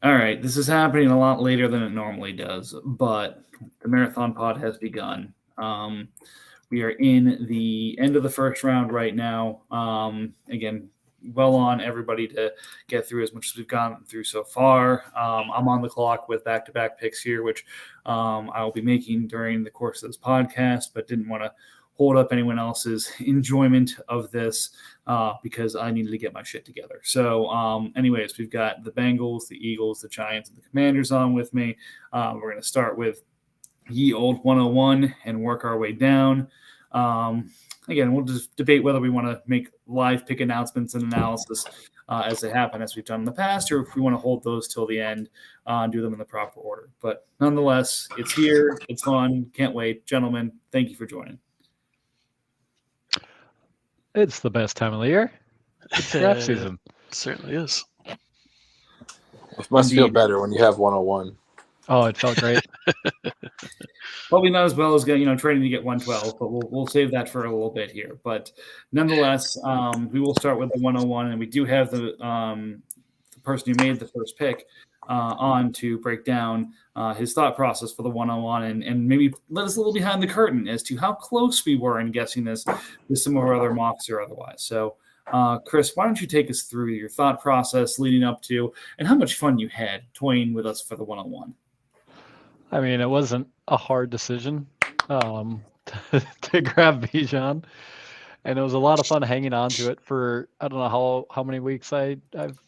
All right, this is happening a lot later than it normally does, but the marathon pod has begun. We are in the end of the first round right now. Again, well on everybody to get through as much as we've gone through so far. I'm on the clock with back-to-back picks here, which I will be making during the course of this podcast, but didn't want to hold up anyone else's enjoyment of this because I needed to get my shit together. So, anyways, we've got the Bengals, the Eagles, the Giants, and the Commanders on with me. We're going to start with ye old 101 and work our way down. Again, we'll just debate whether we want to make live pick announcements and analysis as they happen, as we've done in the past, or if we want to hold those till the end and do them in the proper order. But nonetheless, it's here. It's fun. Can't wait. Gentlemen, thank you for joining. It's the best time of the year. It's draft season. It certainly is. It must feel better when you have 101. Oh, it felt great. Probably not as well as training to get 112, but we'll save that for a little bit here. But nonetheless, we will start with the 101, and we do have the person who made the first pick on to break down his thought process for the 101 and maybe let us a little behind the curtain as to how close we were in guessing this with some of our other mocks or otherwise. So, Chris, why don't you take us through your thought process leading up to and how much fun you had toying with us for the 101? I mean, it wasn't a hard decision to grab Bijan, and it was a lot of fun hanging on to it for I don't know how many weeks I've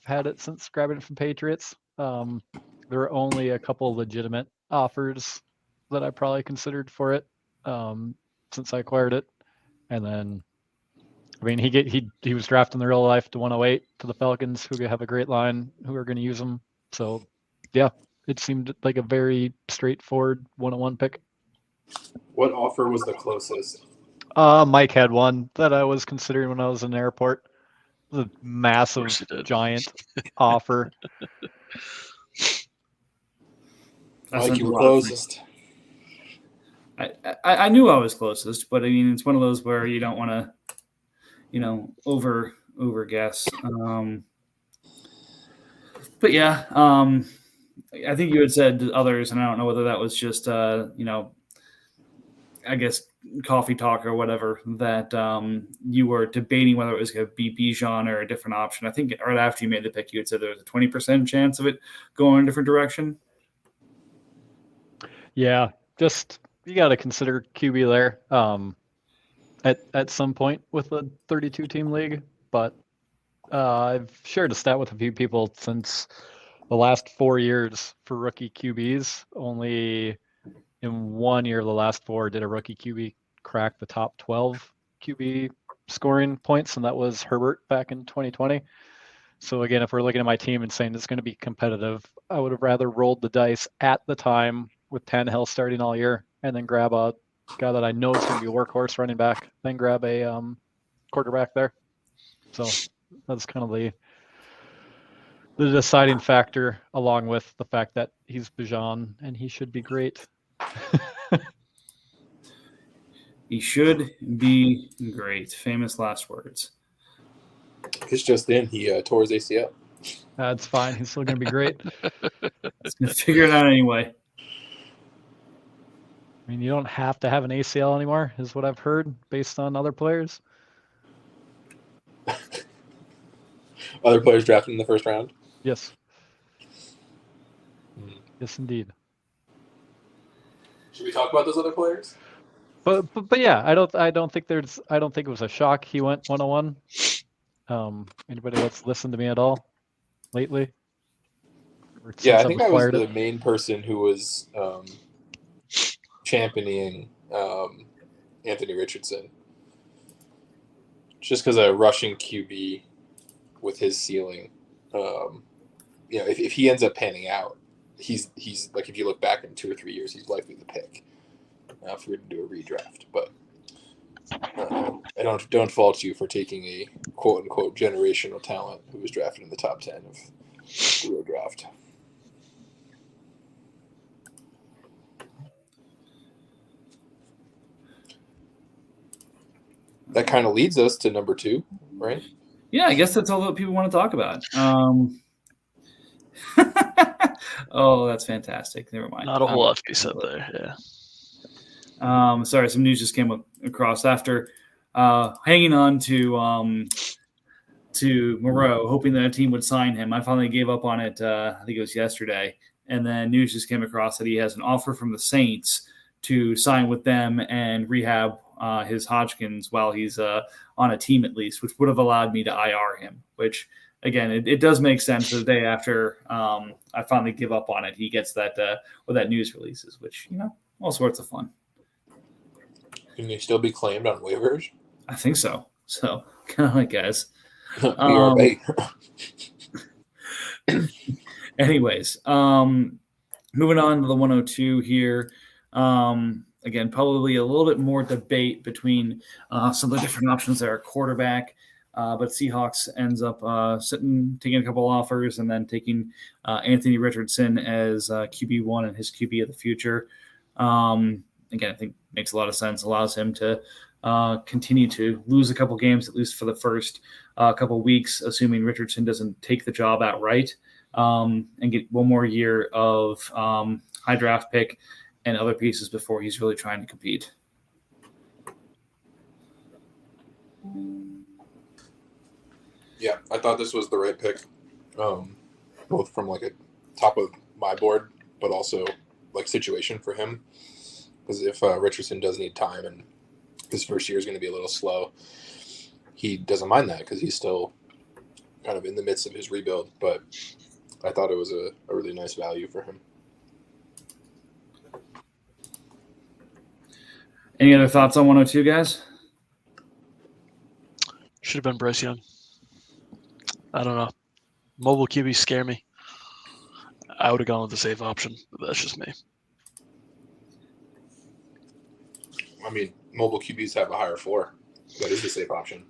had it since grabbing it from Patriots. There were only a couple legitimate offers that I probably considered for it since I acquired it, and then I mean he was drafted in the real life to 108 to the Falcons, who have a great line, who are going to use him. So yeah. It seemed like a very straightforward 101 pick. What offer was the closest? Mike had one that I was considering when I was in the airport. The massive, giant offer. Mike, you were closest. I knew I was closest, but I mean, it's one of those where you don't want to, over guess. But yeah, I think you had said to others, and I don't know whether that was just, I guess coffee talk or whatever, that you were debating whether it was going to be Bijan or a different option. I think right after you made the pick, you had said there was a 20% chance of it going in a different direction. Yeah, just you got to consider QB there at some point with a 32-team league. But I've shared a stat with a few people since the last 4 years for rookie QBs. Only in 1 year of the last 4 did a rookie QB crack the top 12 QB scoring points, and that was Herbert back in 2020. So again, if we're looking at my team and saying it's going to be competitive, I would have rather rolled the dice at the time with Tannehill starting all year and then grab a guy that I know is going to be a workhorse running back, then grab a quarterback there. So that's kind of the deciding factor, along with the fact that he's Bijan and he should be great. He should be great. Famous last words. It's just in. He tore his ACL. That's fine. He's still going to be great. He's going to figure it out anyway. I mean, you don't have to have an ACL anymore, is what I've heard based on other players. Other players drafted in the first round? Yes. Yes, indeed. Should we talk about those other players? But yeah, I don't think it was a shock he went 101. Anybody that's listened to me at all lately? Yeah, I think I was the main person who was championing Anthony Richardson. Just because a rushing QB with his ceiling, if he ends up panning out, he's like, if you look back in 2 or 3 years, he's likely the pick if we were to do a redraft. But I don't fault you for taking a quote unquote generational talent who was drafted in the top 10 of the real draft. That kind of leads us to number 2, right? Yeah, I guess that's all that people want to talk about. Oh, that's fantastic. Never mind. Not a whole lot to be said there. Yeah. Sorry, some news just came across after hanging on to Moreau, hoping that a team would sign him. I finally gave up on it. I think it was yesterday, and then news just came across that he has an offer from the Saints to sign with them and rehab his Hodgkins while he's on a team at least, which would have allowed me to IR him. Which again, it does make sense. The day after I finally give up on it, he gets that that news releases, which all sorts of fun. Can they still be claimed on waivers? I think so. So kind of like guys. BRB. Anyways, moving on to the 102 here. Again, probably a little bit more debate between some of the different options there at quarterback. But Seahawks ends up taking a couple offers and then taking Anthony Richardson as QB1 and his QB of the future. Again, I think makes a lot of sense. Allows him to continue to lose a couple games, at least for the first couple weeks, assuming Richardson doesn't take the job outright, and get one more year of high draft pick and other pieces before he's really trying to compete. Yeah, I thought this was the right pick, both from like a top of my board, but also like situation for him. Because if Richardson does need time and his first year is going to be a little slow, he doesn't mind that because he's still kind of in the midst of his rebuild. But I thought it was a really nice value for him. Any other thoughts on 102, guys? Should have been Bryce Young. I don't know. Mobile QBs scare me. I would have gone with the safe option, but that's just me. I mean, mobile QBs have a higher floor. That is the safe option.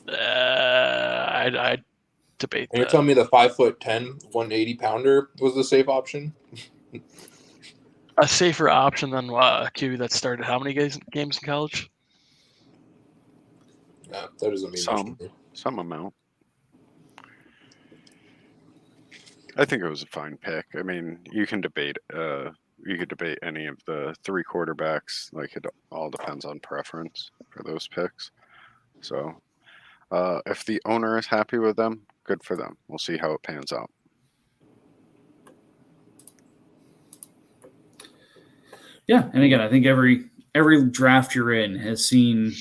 I'd debate And you're that. telling me the 5'10", 180-pounder was the safe option? A safer option than a QB that started how many games in college? No, that doesn't mean much to me. Some amount. I think it was a fine pick. I mean, you can debate. You could debate any of the three quarterbacks. Like it all depends on preference for those picks. So, if the owner is happy with them, good for them. We'll see how it pans out. Yeah, and again, I think every draft you're in has seen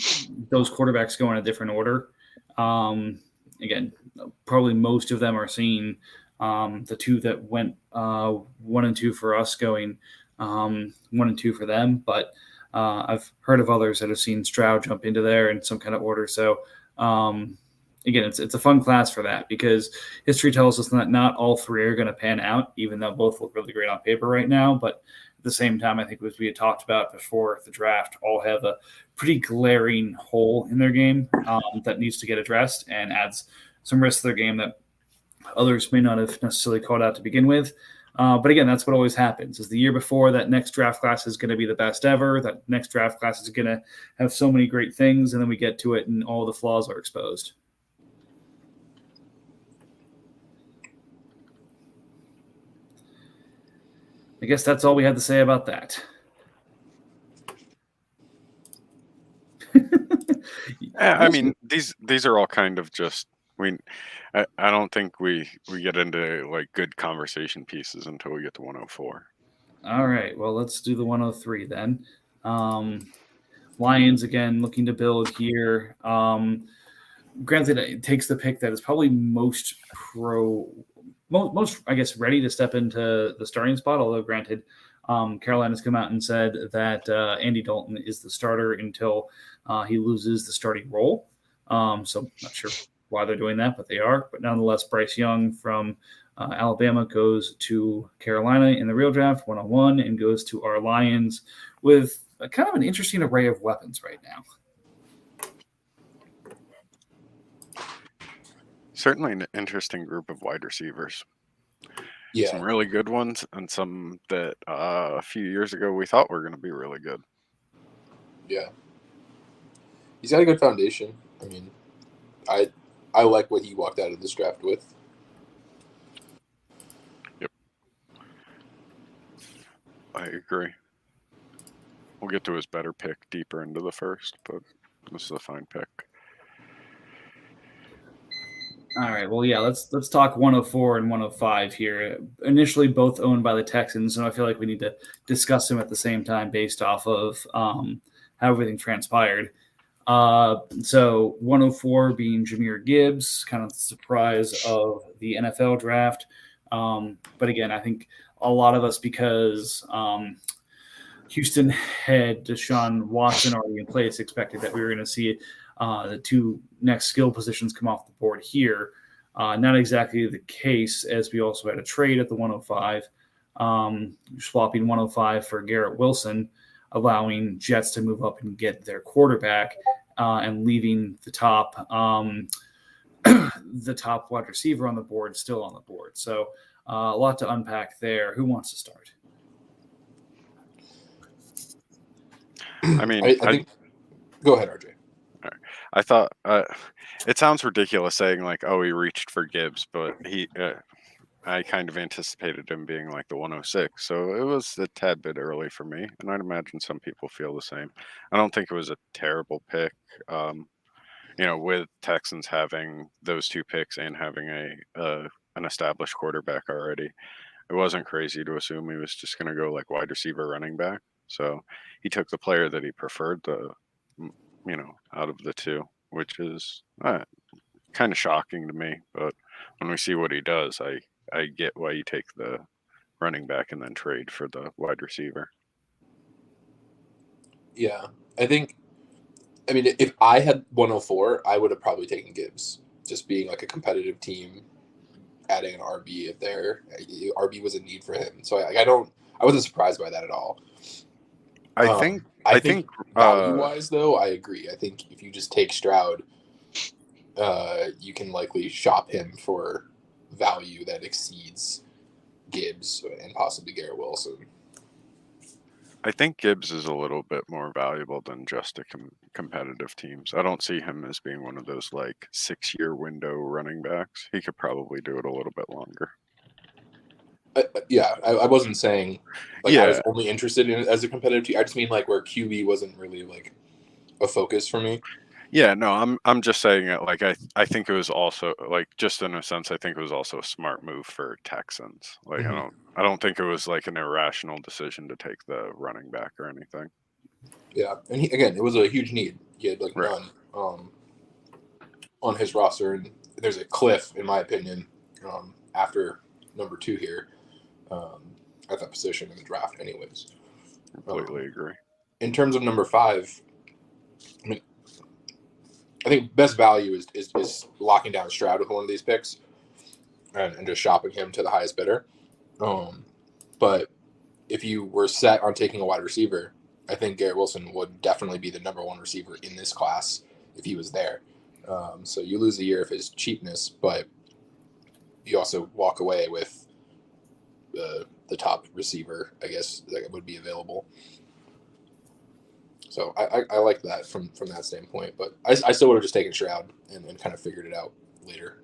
those quarterbacks go in a different order. Again, probably most of them are seeing the two that went 1 and 2 for us going 1 and 2 for them. But I've heard of others that have seen Stroud jump into there in some kind of order. So again, it's a fun class for that because history tells us that not all three are going to pan out, even though both look really great on paper right now. But at the same time, I think as we had talked about before the draft, all have a pretty glaring hole in their game that needs to get addressed and adds some risk to their game that others may not have necessarily called out to begin with. But again, that's what always happens is the year before that next draft class is going to be the best ever. That next draft class is going to have so many great things. And then we get to it and all the flaws are exposed. I guess that's all we had to say about that. I mean, these are all kind of just. I don't think we get into like good conversation pieces until we get to 104. All right. Well, let's do the 103 then. Lions again looking to build here. Granted, it takes the pick that is probably most I guess ready to step into the starting spot. Although granted, Carolina's come out and said that Andy Dalton is the starter until he loses the starting role. So I'm not sure why they're doing that, but they are. But nonetheless, Bryce Young from Alabama goes to Carolina in the real draft 101 and goes to our Lions with a kind of an interesting array of weapons right now. Certainly an interesting group of wide receivers. Yeah. Some really good ones and some that a few years ago we thought were going to be really good. Yeah. He's got a good foundation. I mean, I like what he walked out of this draft with. Yep. I agree. We'll get to his better pick deeper into the first, but this is a fine pick. All right. Well, yeah. Let's talk 104 and 105 here. Initially, both owned by the Texans, and I feel like we need to discuss them at the same time based off of how everything transpired. So 104 being Jahmyr Gibbs, kind of the surprise of the NFL draft. But again, I think a lot of us, because Houston had Deshaun Watson already in place, expected that we were going to see the two next skill positions come off the board here. Not exactly the case, as we also had a trade at the 105, swapping 105 for Garrett Wilson, allowing Jets to move up and get their quarterback, and leaving the top the top wide receiver on the board still on the board. So a lot to unpack there. Who wants to start? I mean, I think. Go ahead, RJ. I thought it sounds ridiculous saying like, oh, he reached for Gibbs, but I kind of anticipated him being like the 106. So it was a tad bit early for me, and I'd imagine some people feel the same. I don't think it was a terrible pick. With Texans having those two picks and having an established quarterback already, it wasn't crazy to assume he was just going to go like wide receiver, running back. So he took the player that he preferred, out of the two, which is kind of shocking to me. But when we see what he does, I get why you take the running back and then trade for the wide receiver. Yeah, I mean, if I had 104, I would have probably taken Gibbs. Just being like a competitive team, adding an RB if there, RB was a need for him. So I wasn't surprised by that at all. I think value-wise, though, I agree. I think if you just take Stroud, you can likely shop him for value that exceeds Gibbs and possibly Garrett Wilson. I think Gibbs is a little bit more valuable than just a competitive teams. I don't see him as being one of those like 6-year window running backs. He could probably do it a little bit longer. I wasn't saying I was only interested in it as a competitive team. I just mean like where QB wasn't really like a focus for me. Yeah, no, I'm just saying it like I think it was also like just in a sense I think it was also a smart move for Texans. Like I don't think it was like an irrational decision to take the running back or anything. Yeah, and it was a huge need. He had like none on his roster, and there's a cliff in my opinion after number 2 here at that position in the draft. Anyways, completely agree. In terms of number 5, I mean, I think best value is locking down Stroud with one of these picks and just shopping him to the highest bidder. But if you were set on taking a wide receiver, I think Garrett Wilson would definitely be the number 1 receiver in this class if he was there. So you lose a year of his cheapness, but you also walk away with the top receiver, I guess, that would be available. So I like that from that standpoint, but I still would have just taken Stroud and kind of figured it out later.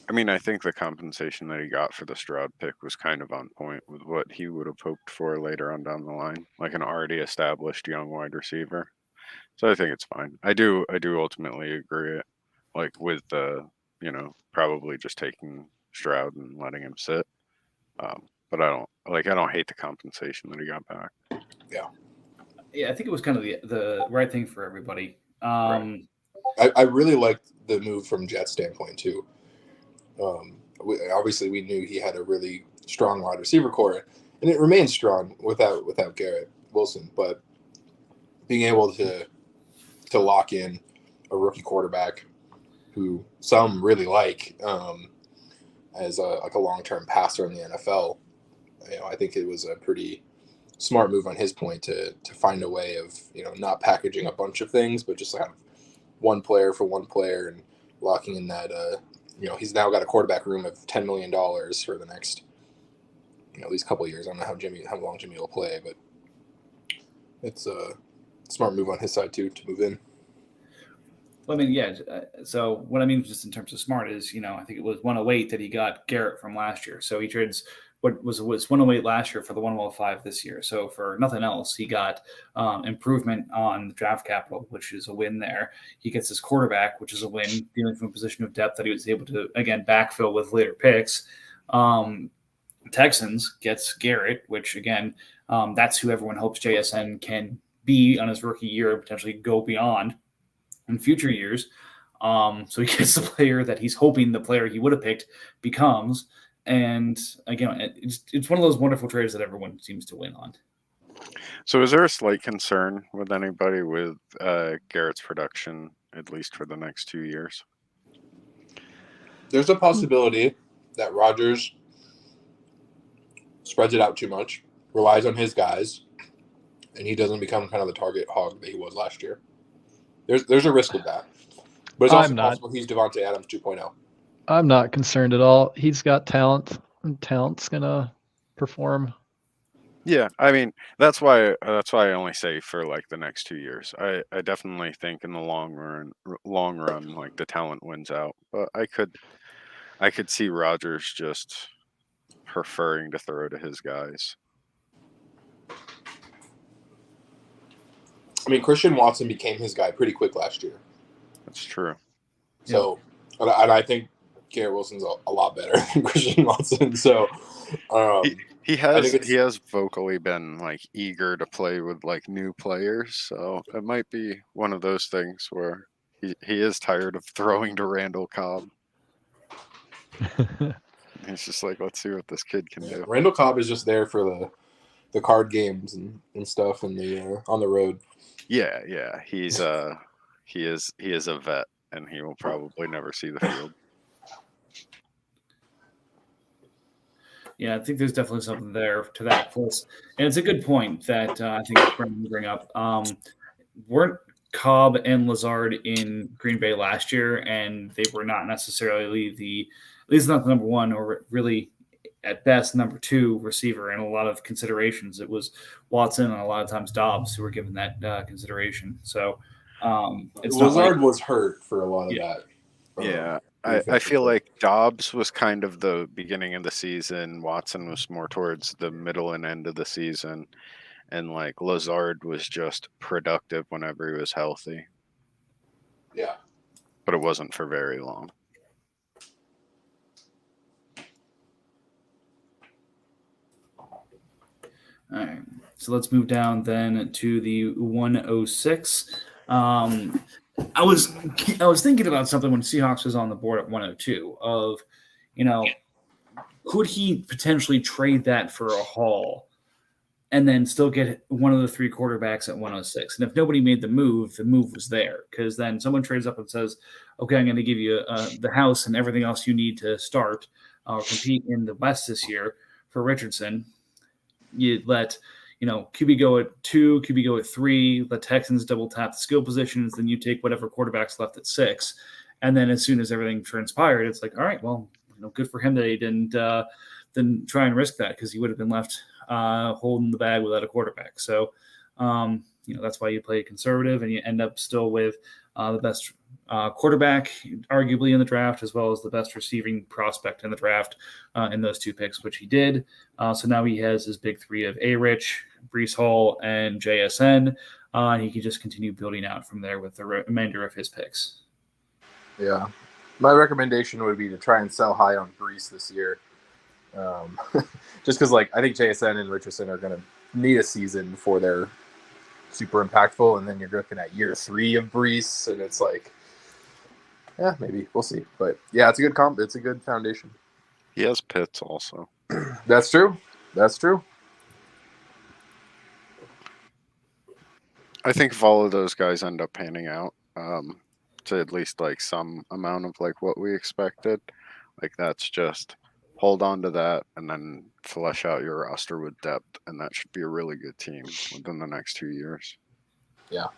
I mean, I think the compensation that he got for the Stroud pick was kind of on point with what he would have hoped for later on down the line, like an already established young wide receiver. So I think it's fine. I do ultimately agree, like with the, probably just taking Stroud and letting him sit. But I don't hate the compensation that he got back. Yeah, I think it was kind of the right thing for everybody. Right. I really liked the move from Jets' standpoint too. Obviously, we knew he had a really strong wide receiver core, and it remains strong without Garrett Wilson. But being able to lock in a rookie quarterback who some really like as a long-term passer in the NFL, I think it was a pretty smart move on his point to find a way of not packaging a bunch of things, but just kind of one player for one player and locking in that. He's now got a quarterback room of $10 million for the next, these couple of years. I don't know how long Jimmy will play, but it's a smart move on his side too to move in. Well, I mean, yeah. So what I mean just in terms of smart is, I think it was 108 that he got Garrett from last year. So he trades what was 108 last year for the 105 this year. So for nothing else, he got improvement on the draft capital, which is a win there. He gets his quarterback, which is a win, dealing from a position of depth that he was able to, again, backfill with later picks. Texans gets Garrett, which, again, that's who everyone hopes JSN can be on his rookie year and potentially go beyond in future years. So he gets the player that he's hoping the player he would have picked becomes. And again, it's one of those wonderful trades that everyone seems to win on. So is there a slight concern with anybody with Garrett's production, at least for the next 2 years? There's a possibility that Rodgers spreads it out too much, relies on his guys, and he doesn't become kind of the target hog that he was last year. There's a risk with that. But it's also possible he's Devontae Adams 2.0. I'm not concerned at all. He's got talent, and talent's gonna perform. Yeah, I mean that's why I only say for like the next 2 years. I definitely think in the long run, like the talent wins out. But I could see Rodgers just preferring to throw to his guys. I mean, Christian Watson became his guy pretty quick last year. That's true. So, and I think Garrett Wilson's a lot better than Christian Watson. So, he has vocally been like eager to play with like new players. So it might be one of those things where he is tired of throwing to Randall Cobb. He's just like, let's see what this kid can do. Randall Cobb is just there for the card games and stuff and the on the road. Yeah. He is a vet, and he will probably never see the field. Yeah, I think there's definitely something there to that. Plus, and it's a good point that I think Brendan will bring up. Weren't Cobb and Lazard in Green Bay last year, and they were not necessarily at least not the number one, or really at best number two receiver in a lot of considerations. It was Watson and a lot of times Dobbs who were given that consideration. So Lazard was hurt for a lot of that. Yeah. I feel like Dobbs was kind of the beginning of the season. Watson was more towards the middle and end of the season. And like Lazard was just productive whenever he was healthy. Yeah. But it wasn't for very long. All right, so let's move down then to the 106. I was thinking about something when Seahawks was on the board at 102 of, could he potentially trade that for a haul and then still get one of the three quarterbacks at 106? And if nobody made the move was there, because then someone trades up and says, okay, I'm going to give you the house and everything else you need to start or compete in the West this year for Richardson. You let QB go at 2, QB go at 3, the Texans double tap the skill positions, then you take whatever quarterback's left at 6. And then as soon as everything transpired, it's like, all right, well, good for him that he didn't try and risk that, because he would have been left holding the bag without a quarterback. So, that's why you play conservative, and you end up still with the best quarterback, arguably, in the draft, as well as the best receiving prospect in the draft in those two picks, which he did. So now he has his big three of A-Rich, Breece Hall, and JSN. And he can just continue building out from there with the remainder of his picks. Yeah. My recommendation would be to try and sell high on Breece this year. Just because, I think JSN and Richardson are going to need a season before they're super impactful, and then you're looking at year 3 of Breece, and it's like, yeah, maybe we'll see. But yeah, it's a good comp. It's a good foundation. He has Pitts also. That's true. I think if all of those guys end up panning out to at least some amount of what we expected, that's just hold on to that and then flesh out your roster with depth, and that should be a really good team within the next 2 years. Yeah.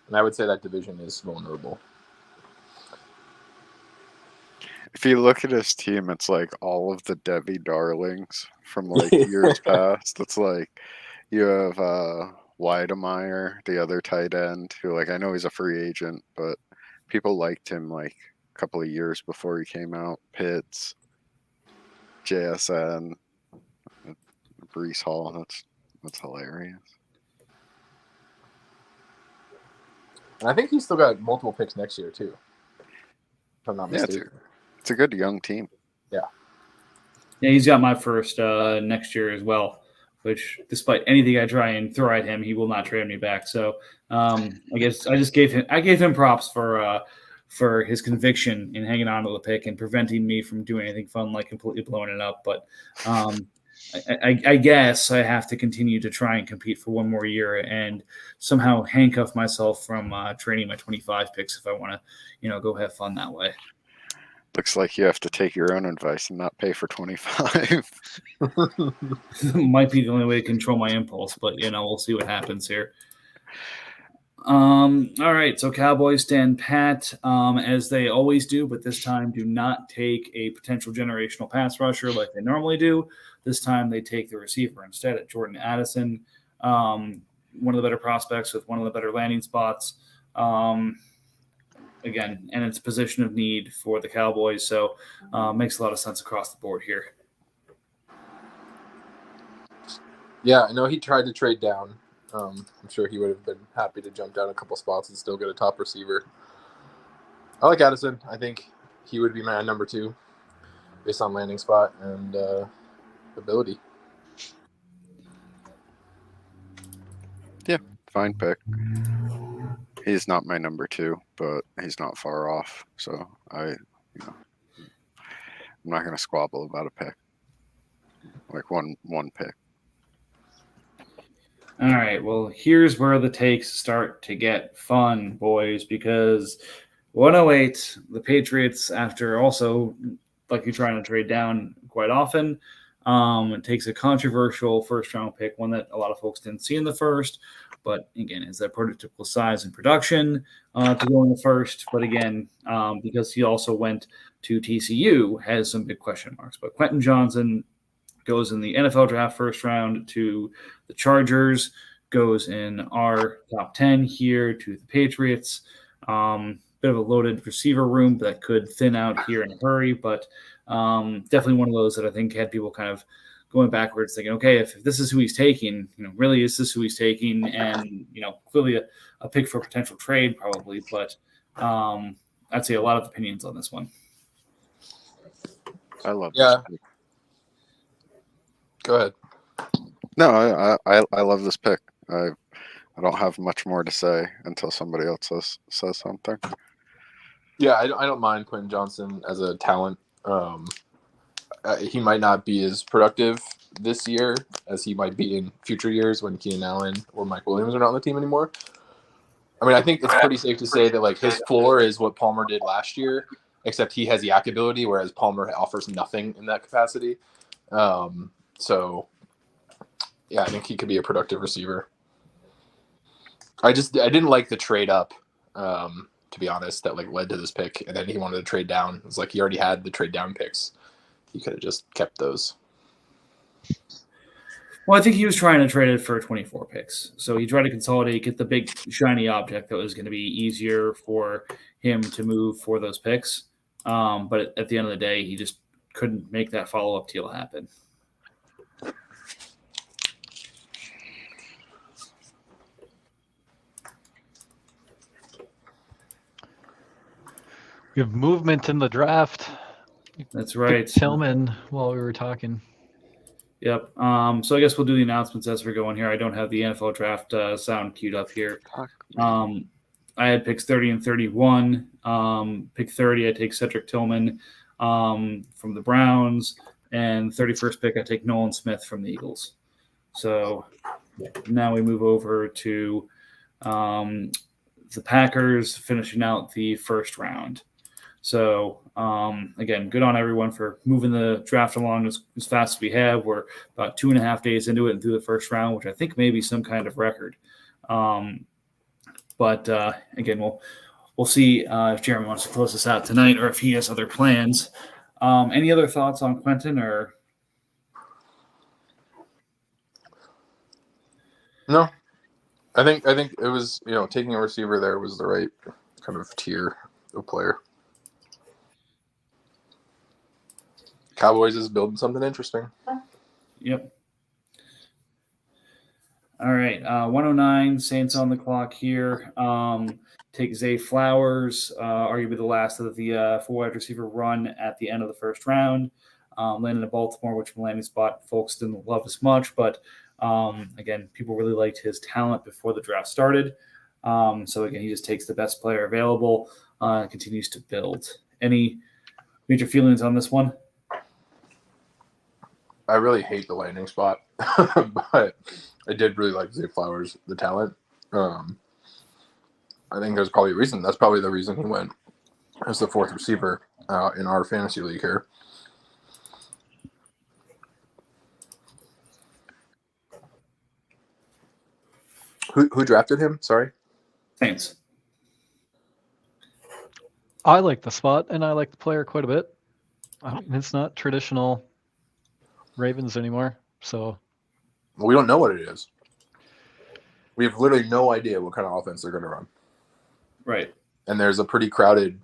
And I would say that division is vulnerable. If you look at his team, it's all of the Debbie darlings from years past. It's you have Weidemeyer, the other tight end, who like I know he's a free agent, but people liked him like a couple of years before he came out. Pitts, JSN, Brees Hall. That's hilarious. And I think he's still got multiple picks next year too, if I'm not Yeah, mistaken. it's a good young team. Yeah, he's got my first next year as well, which despite anything I try and throw at him, he will not trade me back. So I guess I gave him props for his conviction in hanging on to the pick and preventing me from doing anything fun like completely blowing it up. But I guess I have to continue to try and compete for one more year and somehow handcuff myself from trading my 25 picks if I want to, go have fun that way. Looks like you have to take your own advice and not pay for 25. Might be the only way to control my impulse, but we'll see what happens here. All right, so Cowboys stand pat as they always do, but this time do not take a potential generational pass rusher like they normally do. This time they take the receiver instead at Jordan Addison, one of the better prospects with one of the better landing spots. Again, and it's a position of need for the Cowboys, so makes a lot of sense across the board here. Yeah, I know he tried to trade down. I'm sure he would have been happy to jump down a couple spots and still get a top receiver. I like Addison. I think he would be my number 2 based on landing spot and ability. Yeah, fine pick. He's not my number 2, but he's not far off. So I'm not going to squabble about a pick. Like one pick. All right, well, here's where the takes start to get fun, boys, because 108, the Patriots, after also likely trying to trade down quite often, it takes a controversial first-round pick, one that a lot of folks didn't see in the first, but again, is that prototypical size and production to go in the first, but again, because he also went to TCU, has some big question marks. But Quentin Johnson goes in the NFL draft first round to the Chargers, goes in our top 10 here to the Patriots. Bit of a loaded receiver room that could thin out here in a hurry, but definitely one of those that I think had people kind of going backwards thinking, okay, if this is who he's taking, really is this who he's taking? And, clearly a pick for potential trade probably, but I'd say a lot of opinions on this one. I love Yeah. this pick. Go ahead. No, I love this pick. I don't have much more to say until somebody else says something. Yeah, I don't mind Quentin Johnson as a talent. He might not be as productive this year as he might be in future years when Keenan Allen or Mike Williams are not on the team anymore. I mean, I think it's pretty safe to say that like his floor is what Palmer did last year, except he has the yak ability, whereas Palmer offers nothing in that capacity. So, yeah, I think he could be a productive receiver. I didn't like the trade up, to be honest, that like led to this pick, and then he wanted to trade down. It's like he already had the trade down picks. He could have just kept those. Well, I think he was trying to trade it for 24 picks. So he tried to consolidate, get the big shiny object that was going to be easier for him to move for those picks. But at the end of the day, he just couldn't make that follow-up deal happen. We have movement in the draft. That's right. Tillman while we were talking. Yep. So I guess we'll do the announcements as we're going here. I don't have the NFL draft sound queued up here. I had picks 30 and 31. Pick 30, I take Cedric Tillman from the Browns. And 31st pick, I take Nolan Smith from the Eagles. So now we move over to the Packers finishing out the first round. So, again, good on everyone for moving the draft along as fast as we have. We're about 2.5 days into it and through the first round, which I think may be some kind of record. But again, we'll see if Jeremy wants to close this out tonight or if he has other plans. Any other thoughts on Quentin or? No. I think it was, taking a receiver there was the right kind of tier of player. Cowboys is building something interesting. Yep. All right. 109 Saints on the clock here. Take Zay Flowers, arguably the last of the full wide receiver run at the end of the first round. Landed in Baltimore, which landing spot folks didn't love as much, but again, people really liked his talent before the draft started. So again, he just takes the best player available and continues to build. Any major feelings on this one? I really hate the landing spot, but I did really like Zay Flowers, the talent. I think there's probably a reason. That's probably the reason he went as the fourth receiver in our fantasy league here. Who drafted him? Sorry. Saints. I like the spot, and I like the player quite a bit. I mean, it's not traditional Ravens anymore, so We don't know what it is. We have literally no idea what kind of offense they're going to run. Right. And there's a pretty crowded.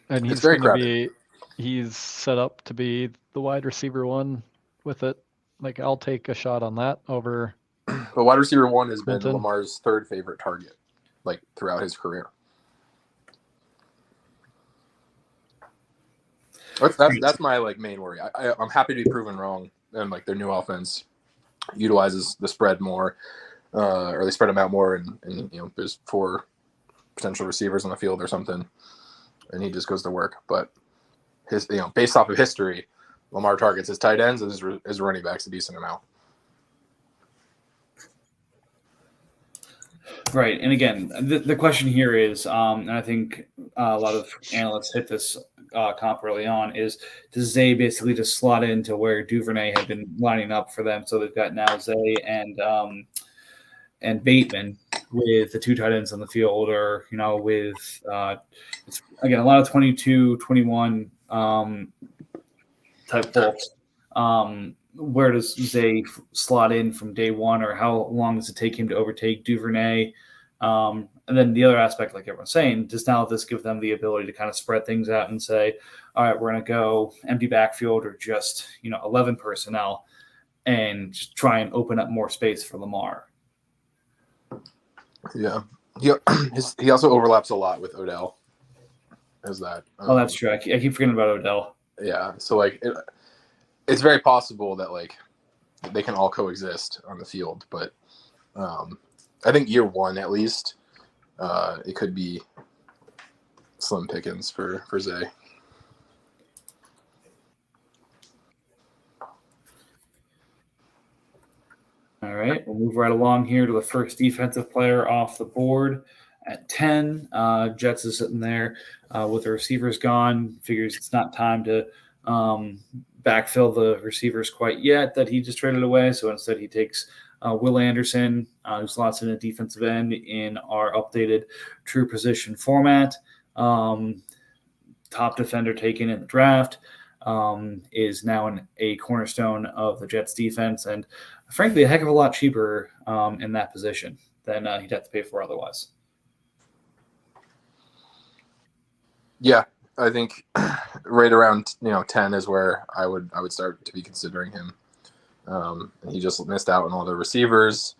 and It's he's very going to crowded. he's set up to be the wide receiver one with it. Like, I'll take a shot on that over. But wide receiver one has been Clinton. Lamar's third favorite target, like throughout his career. That's my main worry. I'm happy to be proven wrong, and their new offense utilizes the spread more, or they spread them out more, and there's 4 potential receivers on the field or something, and he just goes to work. But his based off of history, Lamar targets his tight ends and his running backs a decent amount. Right. And again, the question here is, and I think a lot of analysts hit this comp early on, is does Zay basically just slot into where Duvernay had been lining up for them? So they've got now Zay and Bateman with the 2 tight ends on the field, or, with, it's, again, a lot of 22, 21 type folks. Where does Zay slot in from day one, or how long does it take him to overtake Duvernay? And then the other aspect, like everyone's saying, does now this give them the ability to kind of spread things out and say, all right, we're going to go empty backfield or just, 11 personnel and just try and open up more space for Lamar. Yeah. He also overlaps a lot with Odell. As that. Oh, that's true. I keep forgetting about Odell. Yeah. So it's very possible that they can all coexist on the field, but I think year one at least, it could be slim pickings for Zay. All right, we'll move right along here to the first defensive player off the board at 10. Jets is sitting there with the receivers gone. Figures it's not time to backfill the receivers quite yet that he just traded away. So instead he takes Will Anderson, who slots in a defensive end in our updated true position format. Top defender taken in the draft, is now a cornerstone of the Jets defense, and frankly, a heck of a lot cheaper in that position than he'd have to pay for otherwise. Yeah, I think right around 10 is where I would start to be considering him. He just missed out on all the receivers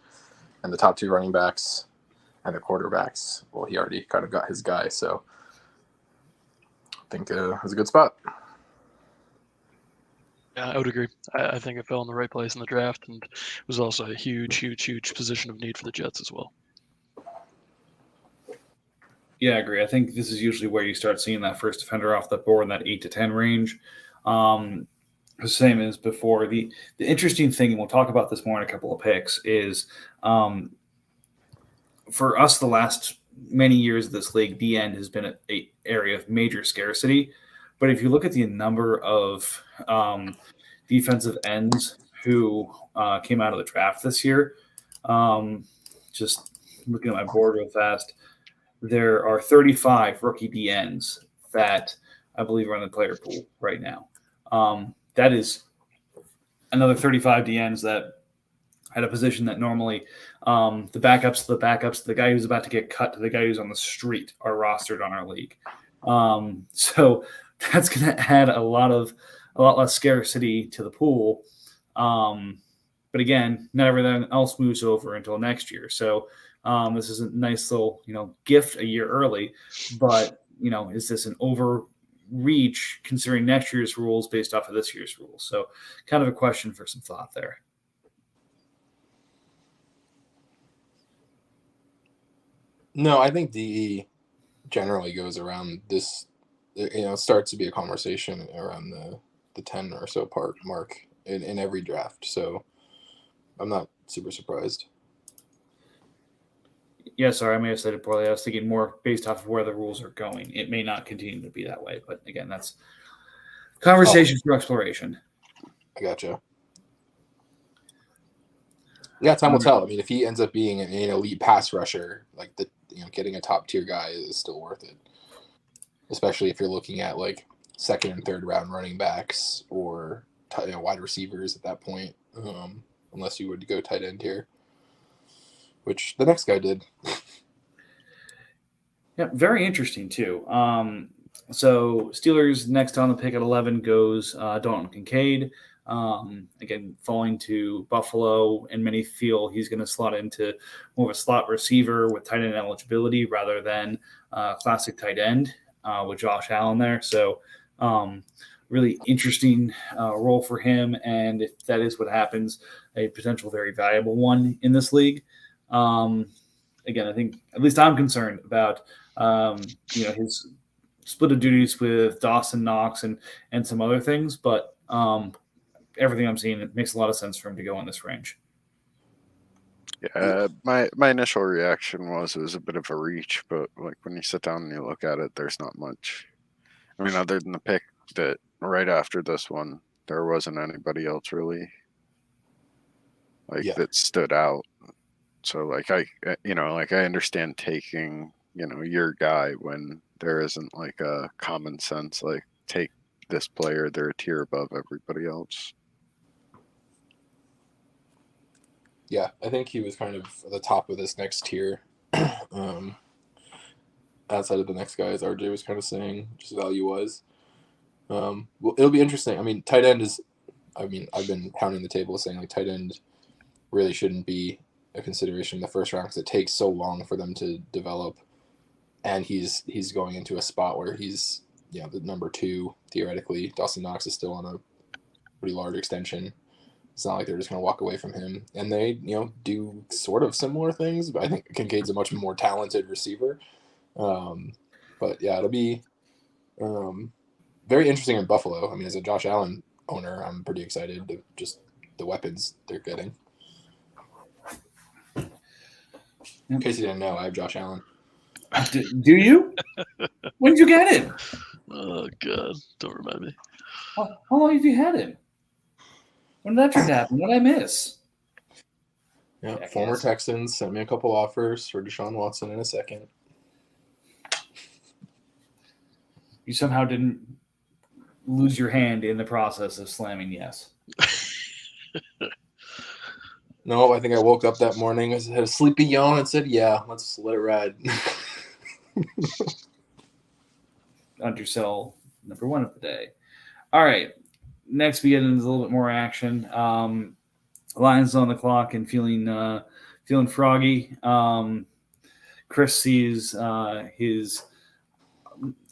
and the top 2 running backs and the quarterbacks. Well, he already kind of got his guy, so I think it was a good spot. Yeah, I would agree. I think it fell in the right place in the draft, and it was also a huge position of need for the Jets as well. Yeah, I agree. I think this is usually where you start seeing that first defender off the board in that 8 to 10 range. The same as before. The interesting thing, and we'll talk about this more in a couple of picks, is for us the last many years of this league, D end has been an area of major scarcity. But if you look at the number of defensive ends who came out of the draft this year, just looking at my board real fast, there are 35 rookie D ends that I believe are in the player pool right now. That is another 35 D ends that at a position that normally the backups, the guy who's about to get cut to the guy who's on the street are rostered on our league. So that's going to add a lot less scarcity to the pool. But again, not everything else moves over until next year. So this is a nice little, gift a year early. But, is this an overreach considering next year's rules based off of this year's rules? So kind of a question for some thought there. No, I think DE generally goes around this. It starts to be a conversation around the 10 or so part mark in every draft. So I'm not super surprised. Yeah, sorry, I may have said it poorly. I was thinking more based off of where the rules are going. It may not continue to be that way, but again, that's conversation for exploration. I gotcha. Yeah, time will tell. I mean, if he ends up being an elite pass rusher, like getting a top tier guy is still worth it. Especially if you're looking at like second and third round running backs or wide receivers at that point, unless you would go tight end here, which the next guy did. Yeah, very interesting too. So Steelers next on the pick at 11 goes Dalton Kincaid. Again, falling to Buffalo, and many feel he's going to slot into more of a slot receiver with tight end eligibility rather than classic tight end with Josh Allen there. So really interesting role for him. And if that is what happens, a potential very valuable one in this league. Again, I think at least I'm concerned about his split of duties with Dawson Knox and some other things, but everything I'm seeing, it makes a lot of sense for him to go in this range. Yeah, my initial reaction was it was a bit of a reach, but like when you sit down and you look at it, there's not much. I mean, other than the pick that right after this one, there wasn't anybody else really that stood out. So like I understand taking your guy when there isn't like a common sense like take this player, they're a tier above everybody else. Yeah, I think he was kind of at the top of this next tier. Outside of the next guys, RJ was kind of saying just value-wise. Well, it'll be interesting. I mean, tight end is – I've been pounding the table saying like tight end really shouldn't be a consideration in the first round because it takes so long for them to develop. And he's going into a spot where he's the number 2 theoretically. Dawson Knox is still on a pretty large extension. It's not like they're just going to walk away from him. And they, do sort of similar things, but I think Kincaid's a much more talented receiver. But yeah, it'll be very interesting in Buffalo. I mean, as a Josh Allen owner, I'm pretty excited to just the weapons they're getting. In case you didn't know, I have Josh Allen. Do you? When did you get him? Oh, God. Don't remind me. How long have you had him? When did that trade happen? What did I miss? Yeah, former Texans sent me a couple offers for Deshaun Watson in a second. You somehow didn't lose your hand in the process of slamming yes. No, I think I woke up that morning, I had a sleepy yawn and said, yeah, let's let it ride. Undersell number 1 of the day. All right. Next, we get into a little bit more action. Lions on the clock and feeling froggy. Chris sees his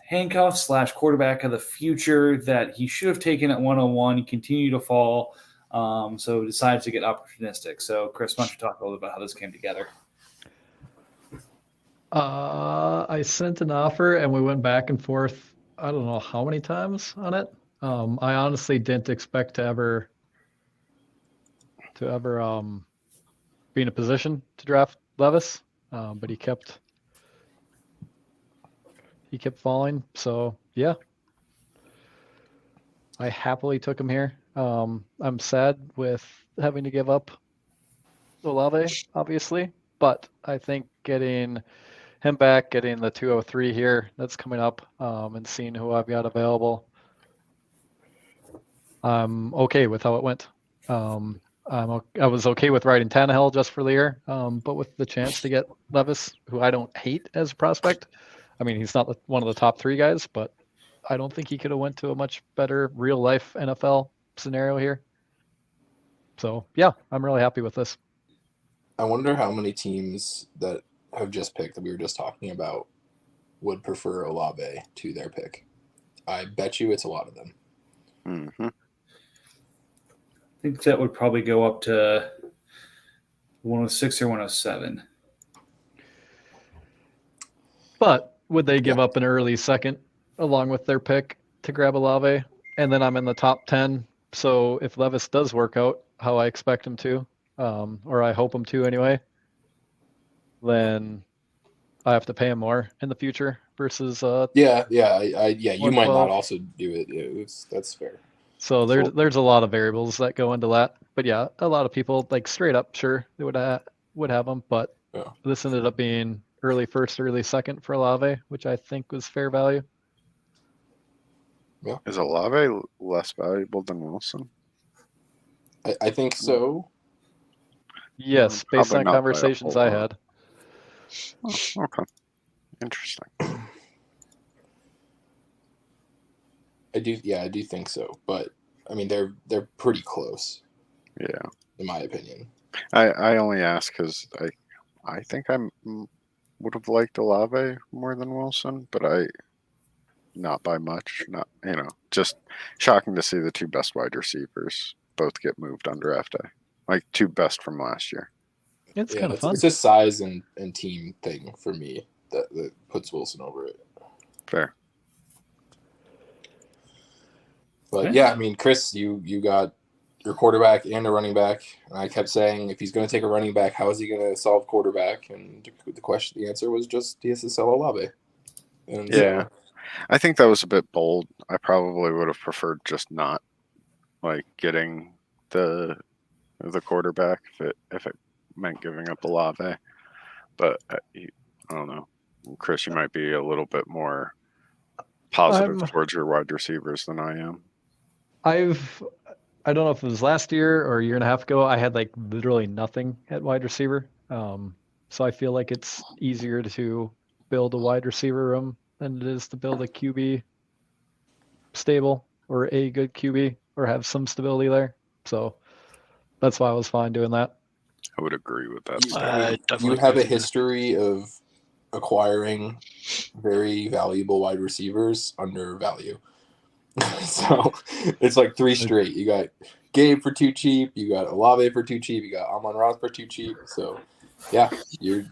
handcuff / quarterback of the future that he should have taken at 101. He continued to fall, so decides to get opportunistic. So, Chris, why don't you talk a little bit about how this came together? I sent an offer and we went back and forth. I don't know how many times on it. I honestly didn't expect to ever be in a position to draft Levis, but he kept falling. So yeah, I happily took him here. I'm sad with having to give up Olave, obviously, but I think getting him back, getting the 203 here that's coming up, and seeing who I've got available, I'm okay with how it went. I was okay with riding Tannehill just for the year, but with the chance to get Levis, who I don't hate as a prospect. I mean, he's not one of the top 3 guys, but I don't think he could have went to a much better real life NFL scenario here. So yeah, I'm really happy with this. I wonder how many teams that have just picked that we were just talking about would prefer Olave to their pick. I bet you it's a lot of them. Mm-hmm. I think that would probably go up to 106 or 107. But would they give up an early second along with their pick to grab Olave? And then I'm in the top 10. So if Levis does work out how I expect him to, or I hope him to anyway, then I have to pay him more in the future versus Yeah. You might 112. not also do it. That's fair. So there's a lot of variables that go into that. But yeah, a lot of people like straight up, sure, they would have him, but Yeah. this ended up being early first, early second for Olave, which I think was fair value. Is Olave less valuable than Wilson? I think so. Yes, based Probably on not by a conversations whole I lot. had. Oh, okay. Interesting. I do think so. But I mean, they're pretty close, Yeah. in my opinion. I only ask because I think I would have liked Olave more than Wilson, but not by much. Not just shocking to see the 2 best wide receivers both get moved on draft day, like 2 best from last year. It's kind of fun. It's a size and team thing for me that puts Wilson over it. Fair. But Okay. yeah, I mean, Chris, you got your quarterback and a running back, and I kept saying if he's going to take a running back, how is he going to solve quarterback? And the answer was just he has to sell Olave. And Yeah. I think that was a bit bold. I probably would have preferred just not getting the quarterback if it meant giving up Olave. But I don't know, Chris, you might be a little bit more positive towards your wide receivers than I am. I don't know if it was last year or a year and a half ago, I had like literally nothing at wide receiver. So I feel like it's easier to build a wide receiver room than it is to build a QB stable or a good QB or have some stability there. So that's why I was fine doing that. I would agree with that. I definitely you have a agree with you. history of acquiring very valuable wide receivers under value. So it's like 3 straight. You got Gabe for too cheap. You got Olave for too cheap. You got Amon-Ra for too cheap. So yeah,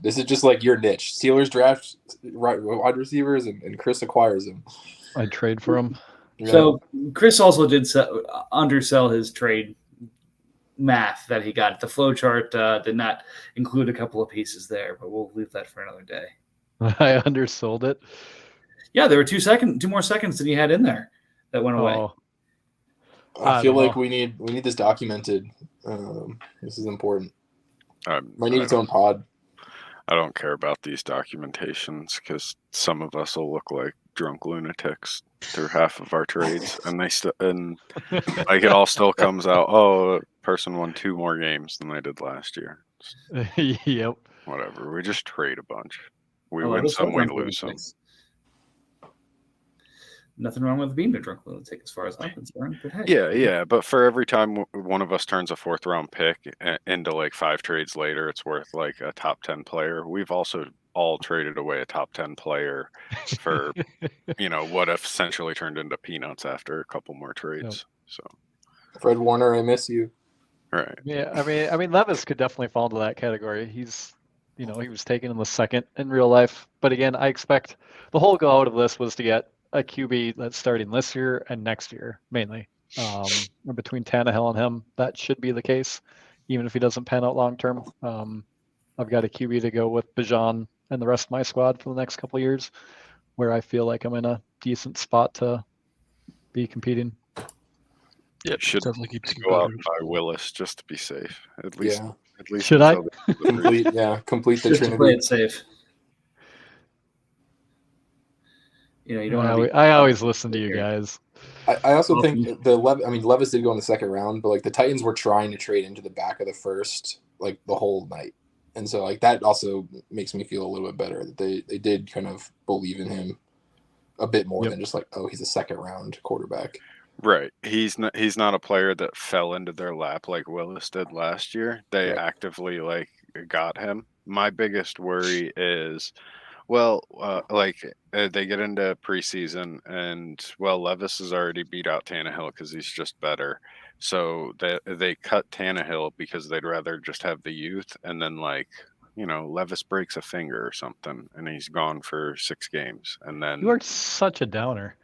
this is just like your niche. Steelers draft wide receivers, and Chris acquires them. I'd trade for him. Yeah. So Chris also did undersell his trade math that he got. The flow chart did not include a couple of pieces there, but we'll leave that for another day. I undersold it. Yeah, there were 2 more seconds than he had in there that went away. Oh, I I feel don't like know. we need this documented. This is important. Might need I its own pod. don't care about these documentations because some of us will look like drunk lunatics through half of our trades, and it all still comes out. Oh, person won 2 more games than they did last year. Yep. Whatever. We just trade a bunch. We Oh, win those some, are we drunk lose some. lunatics. Nothing wrong with being a drunk lunatic as far as I'm concerned. But hey. Yeah, but for every time one of us turns a 4th round pick into like 5 trades later, it's worth like a top 10 player. We've also all traded away a top 10 player for what essentially turned into peanuts after a couple more trades. So Fred Warner, I miss you. right. Yeah, I mean, Levis could definitely fall into that category. He's, he was taken in the second in real life. But again, I expect the whole go out of this was to get a QB that's starting this year and next year, mainly. Between Tannehill and him, that should be the case, even if he doesn't pan out long term. I've got a QB to go with Bijan and the rest of my squad for the next couple of years, where I feel like I'm in a decent spot to be competing. Yep, Should definitely keeps you Go out and competitive. buy Willis just to be safe. At least Should I? until the end of the Complete the Just to play Trinity. it safe. You don't want to be. I always listen to you guys. I also think Awesome. Levis did go in the second round, but like the Titans were trying to trade into the back of the first like the whole night, and so like that also makes me feel a little bit better that they did kind of believe in him a bit more Yep. than just like, oh, he's a second round quarterback. Right. He's not a player that fell into their lap like Willis did last year. They Right. actively like got him. My biggest worry is, well, they get into preseason and Levis has already beat out Tannehill because he's just better. So they cut Tannehill because they'd rather just have the youth, and then Levis breaks a finger or something and he's gone for 6 games, and then You are such a downer.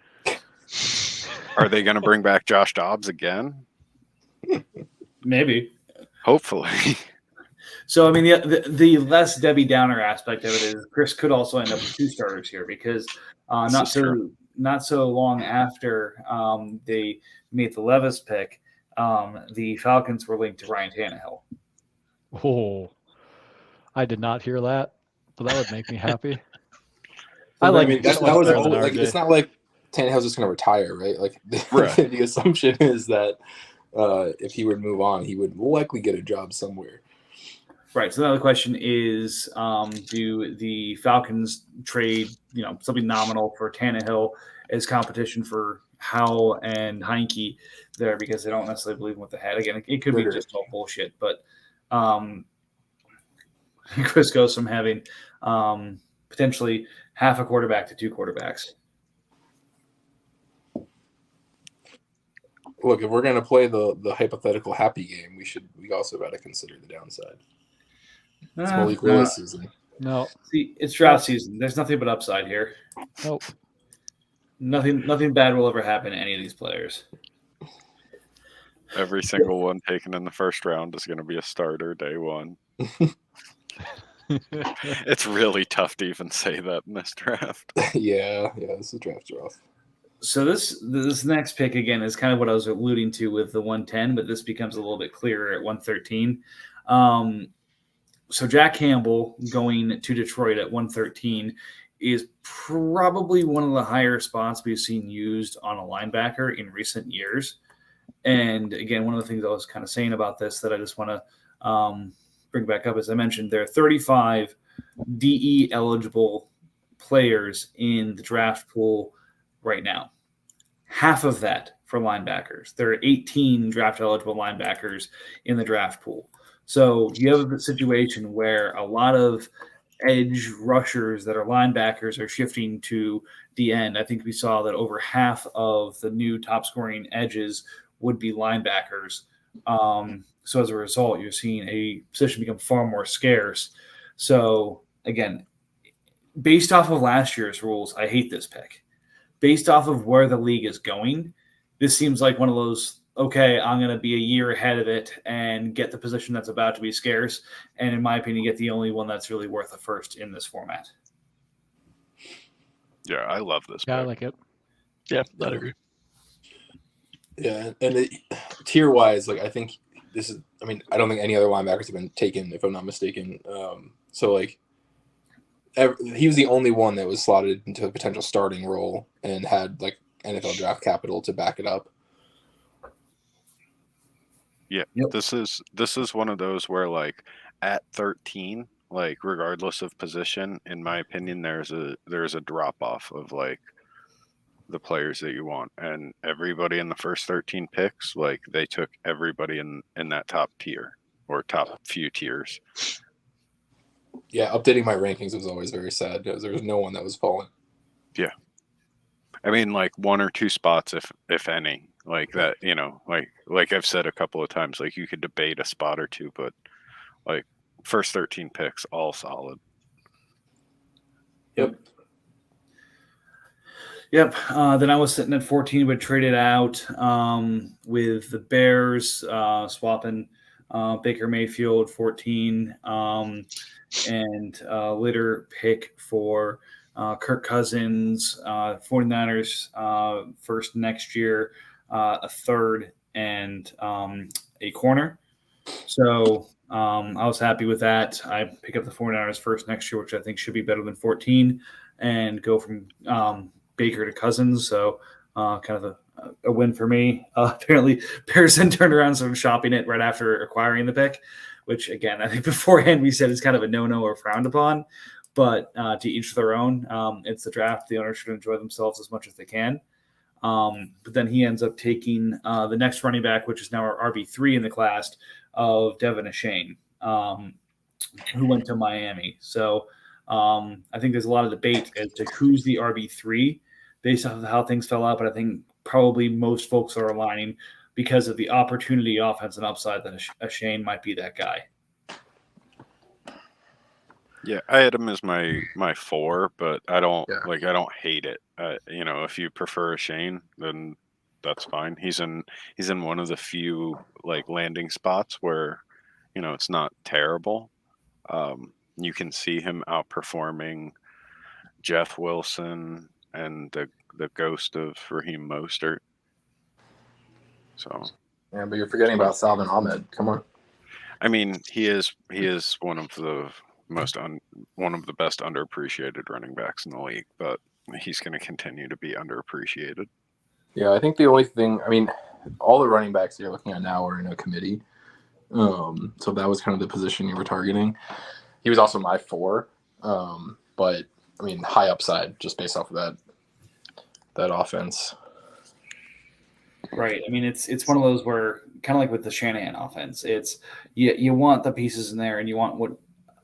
are they going to bring back Josh Dobbs again? Maybe. Hopefully. So I mean, the less Debbie Downer aspect of it is Chris could also end up with 2 starters here because not is true. so long after they made the Levis pick, the Falcons were linked to Ryan Tannehill. Oh, I did not hear that, but that would make me happy. So I like mean, it that so much was better than like RJ. it's not like Tannehill's just going to retire, right? Like Right. the assumption is that if he would move on, he would likely get a job somewhere. Right. So now the question is, do the Falcons trade, something nominal for Tannehill as competition for Howell and Heineke there because they don't necessarily believe him with the head? Again, it could be Ritter. just all bullshit, but Chris goes from having potentially half a quarterback to 2 quarterbacks. Look, if we're going to play the hypothetical happy game, we also got to consider the downside. It's Malik Willis season. No, See, it's draft season. There's nothing but upside here. nope. Nothing bad will ever happen to any of these players. Every single one taken in the first round is going to be a starter day one. It's really tough to even say that in this draft. yeah, this draft's rough. So this next pick again is kind of what I was alluding to with the 110, but this becomes a little bit clearer at 113. So Jack Campbell going to Detroit at 113 is probably one of the higher spots we've seen used on a linebacker in recent years. And again, one of the things I was kind of saying about this that I just want to bring back up, as I mentioned, there are 35 DE eligible players in the draft pool right now. Half of that for linebackers. There are 18 draft eligible linebackers in the draft pool. So you have a situation where a lot of edge rushers that are linebackers are shifting to the end. I think we saw that over half of the new top scoring edges would be linebackers. So as a result, you're seeing a position become far more scarce. So again, based off of last year's rules, I hate this pick. Based off of where the league is going, this seems like one of those, okay, I'm going to be a year ahead of it and get the position that's about to be scarce. And in my opinion, get the only one that's really worth a first in this format. Yeah, I love this Yeah, I pick. like it. Yeah, I'd agree. Yeah, and tier wise, like I think this is. I mean, I don't think any other linebackers have been taken, if I'm not mistaken. So like, he was the only one that was slotted into a potential starting role and had like NFL draft capital to back it up. Yeah, Yep. this is one of those where like at 13, like regardless of position, in my opinion, there's a drop off of like the players that you want, and everybody in the first 13 picks, like they took everybody in that top tier or top few tiers. Yeah, updating my rankings was always very sad because there was no one that was falling. I mean, like 1 or 2 spots, if any, like that. Like I've said a couple of times, like you could debate a spot or 2, but like first 13 picks, all solid. Yep. Then I was sitting at 14, but traded out with the Bears, swapping Baker Mayfield 14 and later pick for Kirk Cousins, 49ers first next year, a third, and a corner. So I was happy with that. I pick up the 49ers first next year, which I think should be better than 14, and go from Baker to Cousins, so kind of a win for me. Apparently, Pearson turned around and started shopping it right after acquiring the pick, which, again, I think beforehand we said is kind of a no-no or frowned upon, but to each their own. It's the draft. The owners should enjoy themselves as much as they can. But then he ends up taking the next running back, which is now our RB3 in the class, of Devin Achane, who went to Miami. So I think there's a lot of debate as to who's the RB3 based off of how things fell out, but I think probably most folks are aligning because of the opportunity, offense, and upside that Achane might be that guy. Yeah, I had him as my 4, but I don't Yeah. I don't hate it. If you prefer Shane, then that's fine. He's in one of the few landing spots where it's not terrible. You can see him outperforming Jeff Wilson and the ghost of Raheem Mostert. So Yeah, but you're forgetting about Salvin Ahmed. Come on. I mean, he is one of the one of the best underappreciated running backs in the league, but he's going to continue to be underappreciated. Yeah, I think the only thing, all the running backs you're looking at now are in a committee. So that was kind of the position you were targeting. He was also my 4, but high upside just based off of that offense. Right. It's one of those where kind of like with the Shanahan offense, it's you want the pieces in there, and you want what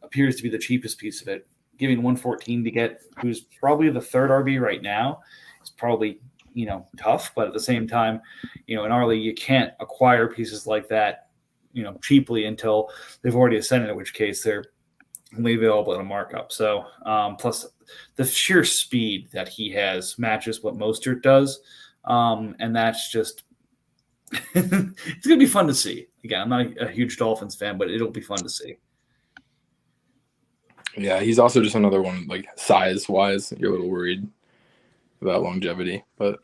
appears to be the cheapest piece of it. Giving 114 to get who's probably the third RB right now is probably tough, but at the same time, in our league you can't acquire pieces like that cheaply until they've already ascended, in which case they're only available at a markup. So plus the sheer speed that he has matches what Mostert does. And that's just it's gonna be fun to see. Again, I'm not a huge Dolphins fan, but it'll be fun to see. Yeah, he's also just another one, size wise, you're a little worried about longevity, but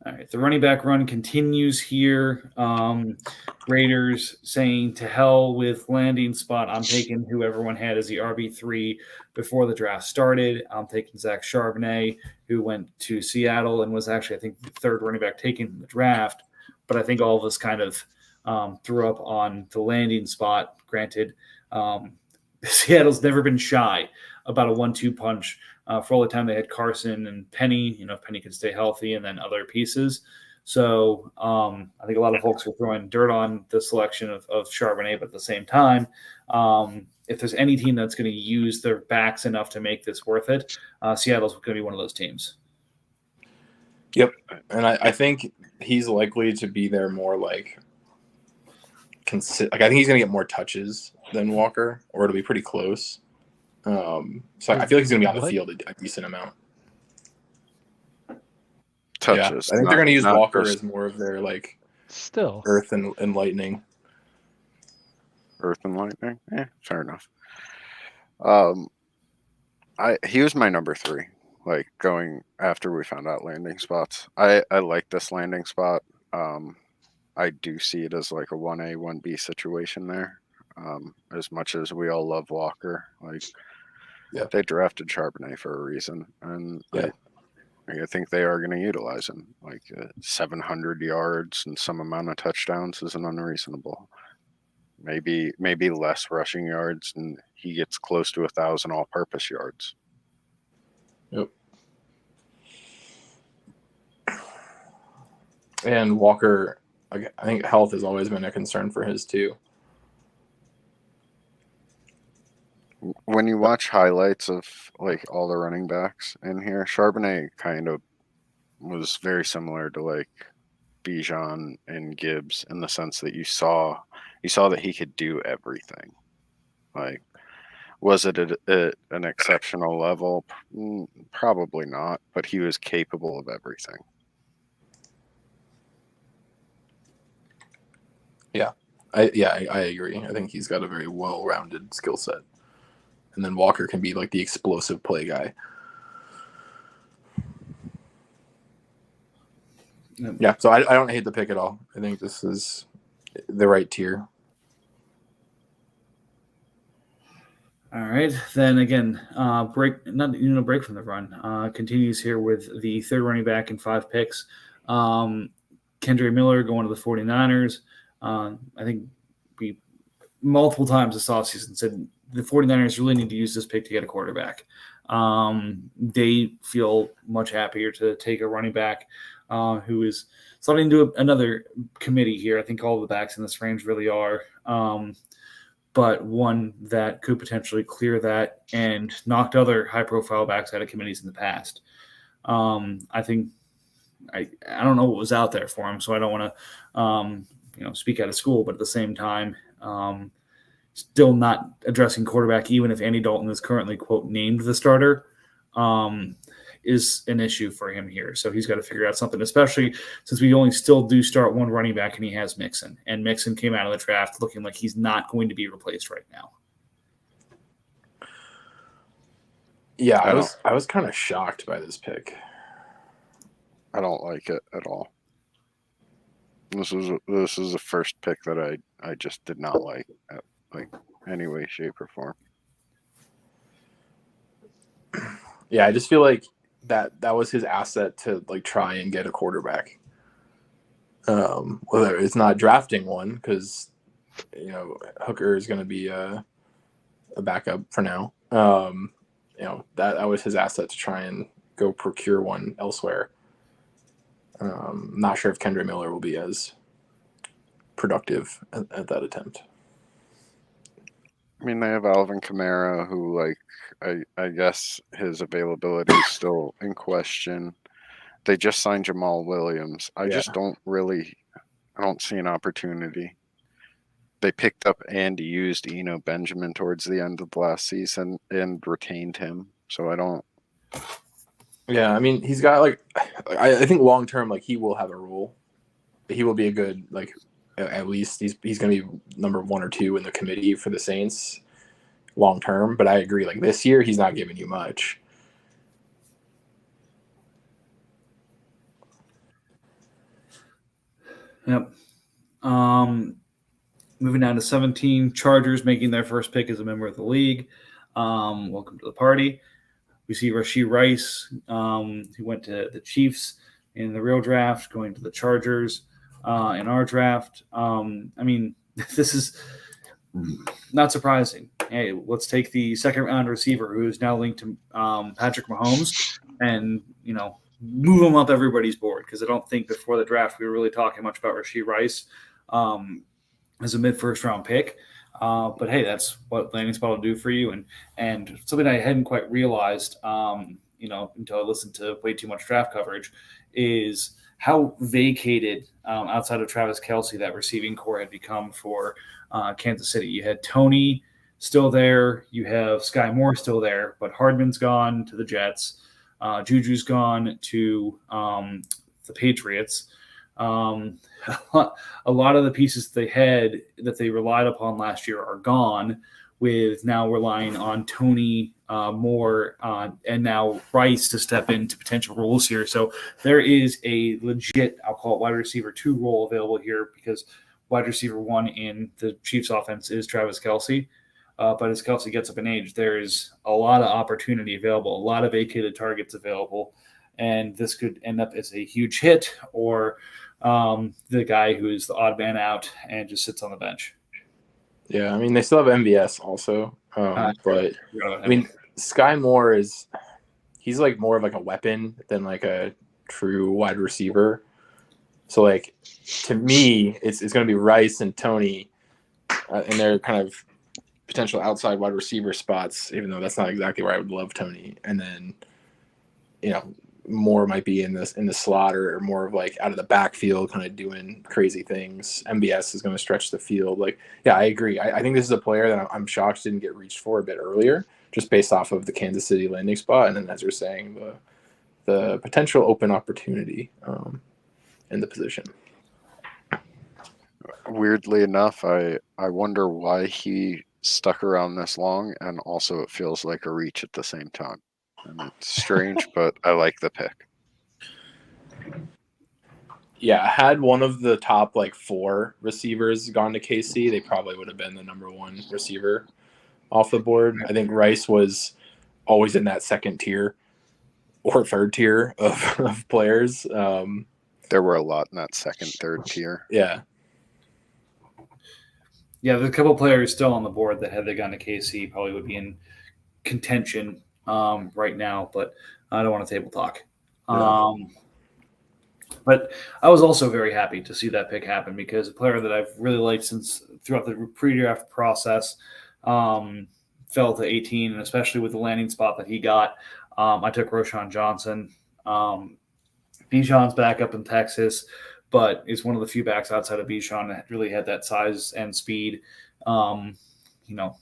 All right, the running back run continues here. Raiders saying to hell with landing spot. I'm taking who everyone had as the RB3 before the draft started. I'm taking Zach Charbonnet, who went to Seattle and was actually, I think, the third running back taken in the draft. But I think all of us kind of threw up on the landing spot. Granted, Seattle's never been shy about a 1-2 punch. For all the time they had Carson and Penny, if Penny could stay healthy, and then other pieces. So I think a lot of folks are throwing dirt on the selection of Charbonnet, but at the same time, if there's any team that's going to use their backs enough to make this worth it, Seattle's going to be one of those teams. Yep. And I think he's likely to be there more I think he's going to get more touches than Walker, or it'll be pretty close. So I feel like he's going to be on the field a decent amount. Touches. Yeah, I think they're going to use Walker as more of their still earth and lightning. Earth and lightning. Fair enough. He was my number 3. Going after we found out landing spots. I like this landing spot. I do see it as a 1A, 1B situation there. As much as we all love Walker, they drafted Charbonnet for a reason, and I think they are going to utilize him. 700 yards and some amount of touchdowns isn't unreasonable. Maybe less rushing yards, and he gets close to 1,000 all-purpose yards. Yep. And Walker, I think health has always been a concern for his too. When you watch highlights of all the running backs in here, Charbonnet kind of was very similar to Bijan and Gibbs in the sense that you saw that he could do everything. Was it at an exceptional level? Probably not, but he was capable of everything. I agree. I think he's got a very well-rounded skill set. And then Walker can be the explosive play guy. Yeah, so I don't hate the pick at all. I think this is the right tier. All right, then again, break from the run. Continues here with the third running back in 5 picks. Kendra Miller going to the 49ers. I think we multiple times this offseason said the 49ers really need to use this pick to get a quarterback. They feel much happier to take a running back who is sliding into another committee here. I think all the backs in this range really are. But one that could potentially clear that and knocked other high-profile backs out of committees in the past. I think I don't know what was out there for him, so I don't want to speak out of school. But at the same time, still not addressing quarterback, even if Andy Dalton is currently quote named the starter, is an issue for him here. So he's got to figure out something, especially since we only still do start one running back and he has Mixon. And Mixon came out of the draft looking like he's not going to be replaced right now. Yeah, I was kind of shocked by this pick. I don't like it at all. This is the first pick that I just did not like at any way, shape, or form. Yeah, I just feel like that was his asset to like try and get a quarterback. Whether it's not drafting one because Hooker is going to be a backup for now. That was his asset to try and go procure one elsewhere. I'm not sure if Kendra Miller will be as productive at that attempt. I mean, they have Alvin Kamara, who I guess his availability is still in question. They just signed Jamal Williams. I don't see an opportunity. They picked up and used Eno Benjamin towards the end of the last season and retained him. So I don't. Yeah, I mean, he's got I think long term, he will have a role. He will be a good at least he's going to be number 1 or 2 in the committee for the Saints long term. But I agree, this year he's not giving you much. Yep. Moving down to 17, Chargers making their first pick as a member of the league. Welcome to the party. We see Rashee Rice, who went to the Chiefs in the real draft, going to the Chargers in our draft. I mean, this is not surprising. Hey, let's take the second-round receiver who is now linked to Patrick Mahomes and, move him up everybody's board, because I don't think before the draft we were really talking much about Rashee Rice as a mid-first round pick. But hey, that's what landing spot will do for you. And something I hadn't quite realized, until I listened to way too much draft coverage, is how vacated outside of Travis Kelce that receiving core had become for Kansas City. You had Tony still there, you have Sky Moore still there, but Hardman's gone to the Jets. Juju's gone to the Patriots. A lot of the pieces they had that they relied upon last year are gone, with now relying on Tony Moore and now Rice to step into potential roles here. So there is a legit, I'll call it wide receiver 2 role available here, because wide receiver 1 in the Chiefs offense is Travis Kelce. But as Kelce gets up in age, there is a lot of opportunity available, a lot of vacated targets available, and this could end up as a huge hit, or the guy who is the odd man out and just sits on the bench. Yeah, I mean, they still have MVS also, but I mean, Sky Moore he's more of a weapon than a true wide receiver. So to me, it's going to be Rice and Tony, and they're kind of potential outside wide receiver spots, even though that's not exactly where I would love Tony. And then, Moore might be in the slot or more of out of the backfield, kind of doing crazy things. MBS is going to stretch the field. Yeah, I agree. I think this is a player that I'm shocked didn't get reached for a bit earlier, just based off of the Kansas City landing spot. And then, as you're saying, the potential open opportunity in the position. Weirdly enough, I wonder why he stuck around this long, and also it feels like a reach at the same time. And it's strange, but I like the pick. Yeah, had one of the top 4 receivers gone to KC, they probably would have been the number 1 receiver. off the board. I think Rice was always in that second tier or third tier of players. There were a lot in that second, third tier. Yeah. Yeah, there's a couple players still on the board that had they gone to KC probably would be in contention right now, but I don't want to table talk. Yeah. But I was also very happy to see that pick happen because a player that I've really liked since throughout the pre-draft process fell to 18, and especially with the landing spot that he got, I took Roshan Johnson. Bijan's back up in Texas, but is one of the few backs outside of Bijan that really had that size and speed,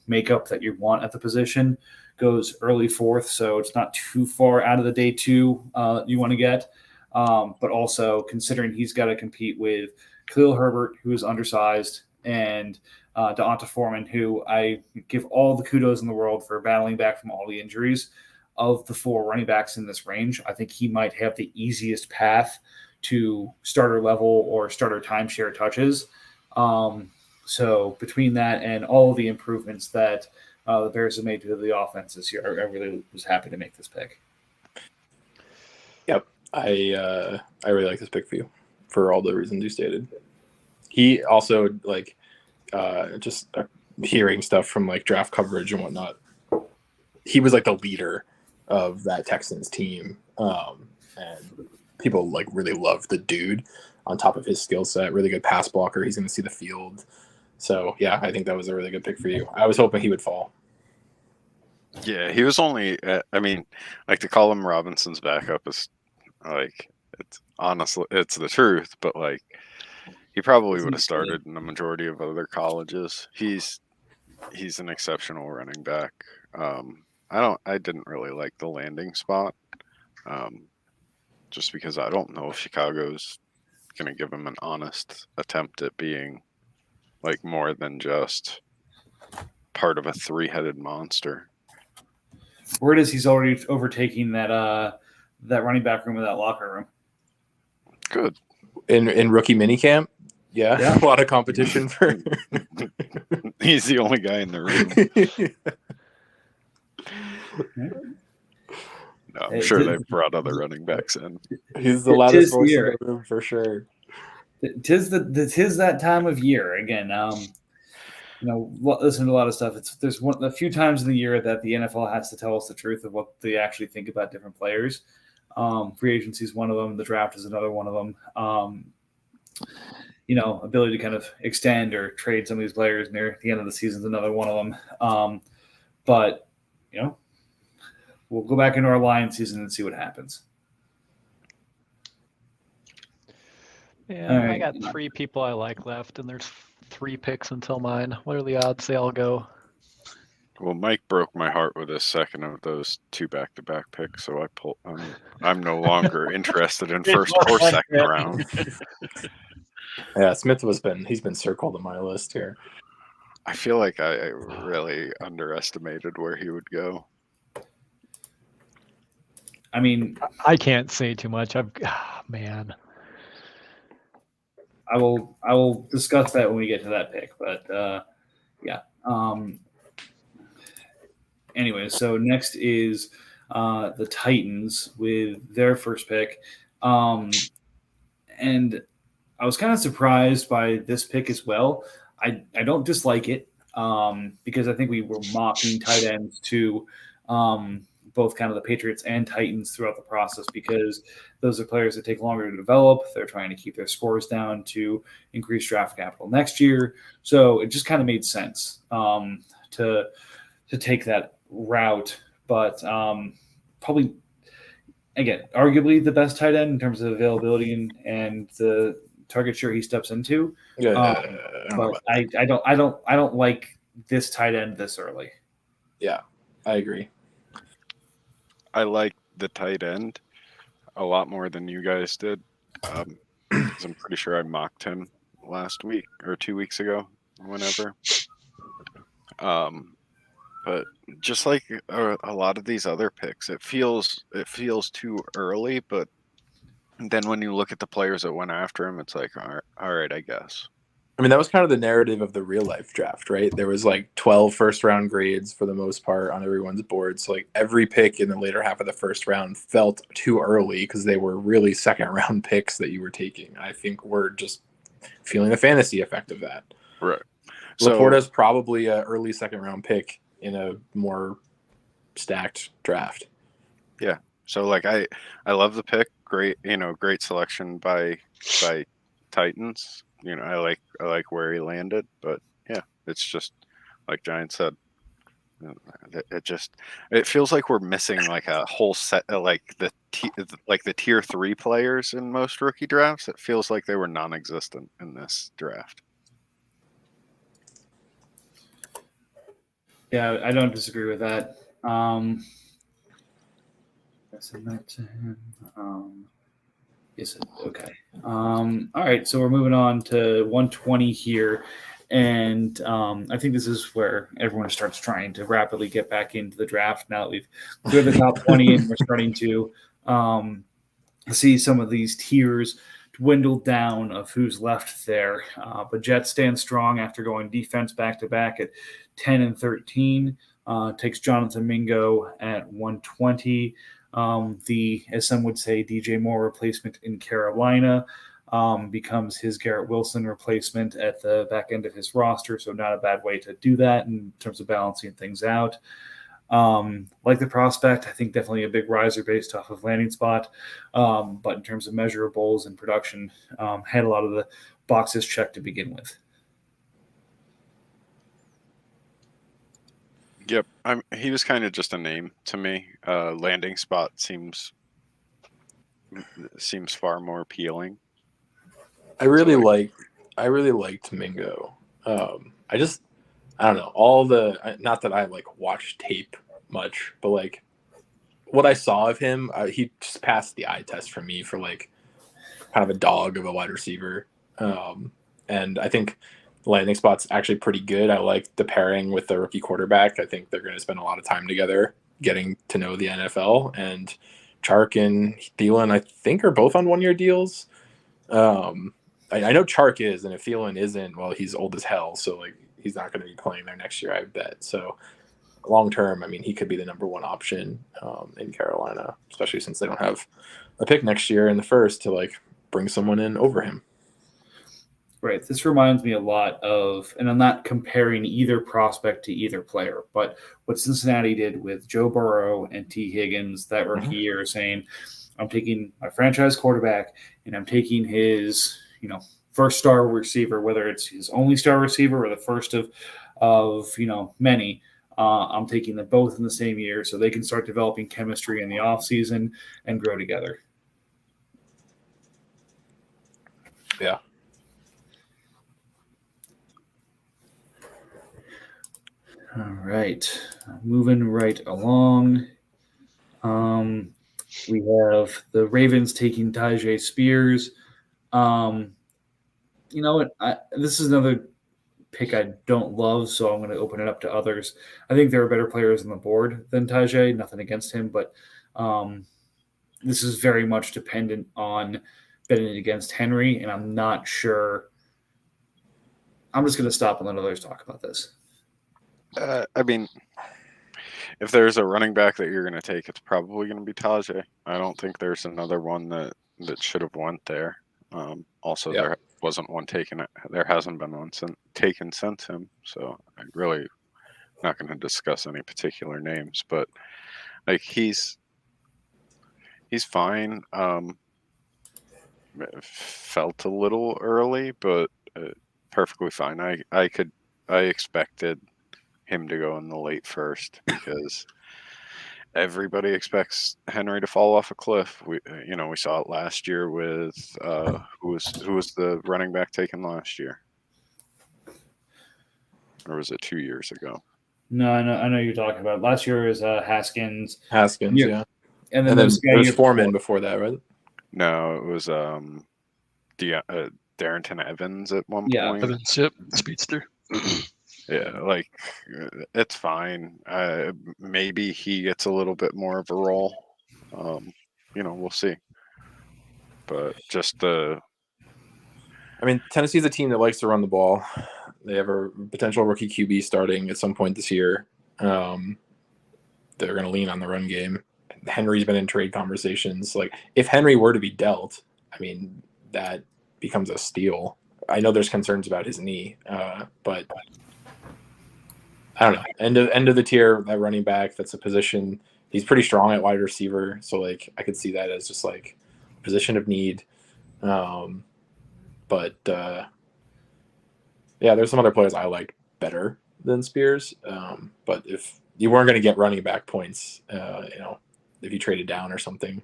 makeup that you want at the position. Goes early fourth, so it's not too far out of the day two you want to get. But also considering he's got to compete with Khalil Herbert, who is undersized, and D'Onta Foreman, who I give all the kudos in the world for battling back from all the injuries. Of the four running backs in this range, I think he might have the easiest path to starter level or starter timeshare touches. So between that and all of the improvements that the Bears have made to the offense this year, I really was happy to make this pick. Yep. I really like this pick for you for all the reasons you stated. He also just hearing stuff from like draft coverage and whatnot. He was like the leader of that Texans team, and people like really love the dude. On top of his skill set, really good pass blocker. He's going to see the field. So yeah, I think that was a really good pick for you. I was hoping he would fall. Yeah, he was only. I mean, like to call him Robinson's backup is like it's honestly it's the truth, but like he probably would have started in the majority of other colleges. He's an exceptional running back. I didn't really like the landing spot, just because I don't know if Chicago's going to give him an honest attempt at being like more than just part of a three-headed monster. Word is he's already overtaking that running back room of that locker room. Good. In rookie minicamp, yeah. A lot of competition for. He's the only guy in the room. No, I'm sure they've brought other running backs in. He's the loudest voice in the room for sure. Tis that time of year again. Listen to a lot of stuff. There's a few times in the year that the NFL has to tell us the truth of what they actually think about different players. Free agency is one of them. The draft is another one of them. Ability to kind of extend or trade some of these players near the end of the season is another one of them. But we'll go back into our Lions season and see what happens. Yeah, right. I got three people I like left, and there's 3 picks until mine. What are the odds they all go? Well, Mike broke my heart with his second of those 2 back-to-back picks, so I'm no longer interested in first or second round. Yeah, Smith he's been circled on my list here. I feel like I really underestimated where he would go. I mean, I can't say too much. Man. I will discuss that when we get to that pick, but yeah. Anyway, so next is the Titans with their first pick, and I was kind of surprised by this pick as well. I don't dislike it because I think we were mocking tight ends to both kind of the Patriots and Titans throughout the process because those are players that take longer to develop. They're trying to keep their scores down to increase draft capital next year. So it just kind of made sense to take that route. But probably, again, arguably the best tight end in terms of availability and the target share he steps into. But I don't like this tight end this early. Yeah, I agree. I like the tight end a lot more than you guys did. 'Cause I'm pretty sure I mocked him last week or 2 weeks ago, whenever. But just like a lot of these other picks, it feels too early. But then when you look at the players that went after him, it's like, all right, I guess. I mean, that was kind of the narrative of the real life draft, right? There was like 12 first round grades for the most part on everyone's board. So like every pick in the later half of the first round felt too early because they were really second round picks that you were taking. I think we're just feeling the fantasy effect of that. Right. So Laporta's probably an early second round pick in a more stacked draft. so like I love the pick. Great, great selection by Titans. I like where he landed, but yeah, it's just like Giant said. It feels like we're missing like a whole set of like the tier 3 players in most rookie drafts. It feels like they were non-existent in this draft. Yeah, I don't disagree with that. I said that to him. Yes, okay. All right, so we're moving on to 120 here. And I think this is where everyone starts trying to rapidly get back into the draft now that we've cleared the top 20 and we're starting to see some of these tiers dwindle down of who's left there. But Jets stand strong after going defense back-to-back at 10 and 13. Takes Jonathan Mingo at 120. As some would say, DJ Moore replacement in Carolina becomes his Garrett Wilson replacement at the back end of his roster. So not a bad way to do that in terms of balancing things out. Like the prospect, I think definitely a big riser based off of landing spot. But in terms of measurables and production, had a lot of the boxes checked to begin with. Yep, he was kind of just a name to me. Landing spot seems far more appealing. I really liked Mingo. I don't know, not that I like watch tape much, but like what I saw of him, he just passed the eye test for me for like kind of a dog of a wide receiver. And I think landing spot's actually pretty good. I like the pairing with the rookie quarterback. I think they're going to spend a lot of time together getting to know the NFL. And Chark and Thielen, I think, are both on 1-year deals. I know Chark is, and if Thielen isn't, well, he's old as hell, so like he's not going to be playing there next year, I bet. So long term, I mean, he could be the number one option in Carolina, especially since they don't have a pick next year in the first to like bring someone in over him. Right. This reminds me a lot of, and I'm not comparing either prospect to either player, but what Cincinnati did with Joe Burrow and T. Higgins that rookie year, saying, I'm taking my franchise quarterback and I'm taking his, first star receiver, whether it's his only star receiver or the first of many. I'm taking them both in the same year so they can start developing chemistry in the offseason and grow together. Yeah. All right. Moving right along. We have the Ravens taking Tyjae Spears. You know what? This is another pick I don't love, so I'm going to open it up to others. I think there are better players on the board than Tyjae. Nothing against him, but this is very much dependent on betting against Henry, and I'm not sure. I'm just going to stop and let others talk about this. I mean, if there's a running back that you're going to take, it's probably going to be Tyjae. I don't think there's another one that should have went there. Also, There wasn't one taken. There hasn't been one taken since him. So I'm really not going to discuss any particular names, but like he's fine. Felt a little early, but perfectly fine. I expected him to go in the late first because everybody expects Henry to fall off a cliff. We saw it last year with who was the running back taken last year, or was it 2 years ago? No, I know you're talking about. Last year was Haskins. Yeah. And then there was Foreman Foreman before that, right? No, it was Darrington Evans at one point. Evans, yep, speedster. Yeah, like it's fine. Maybe he gets a little bit more of a role. We'll see. But just I mean, Tennessee's a team that likes to run the ball. They have a potential rookie QB starting at some point this year. They're going to lean on the run game. Henry's been in trade conversations. Like, if Henry were to be dealt, I mean, that becomes a steal. I know there's concerns about his knee, but I don't know. End of the tier, that running back, that's a position. He's pretty strong at wide receiver, so like I could see that as just like position of need. But yeah, there's some other players I like better than Spears. But if you weren't going to get running back points, if you traded down or something.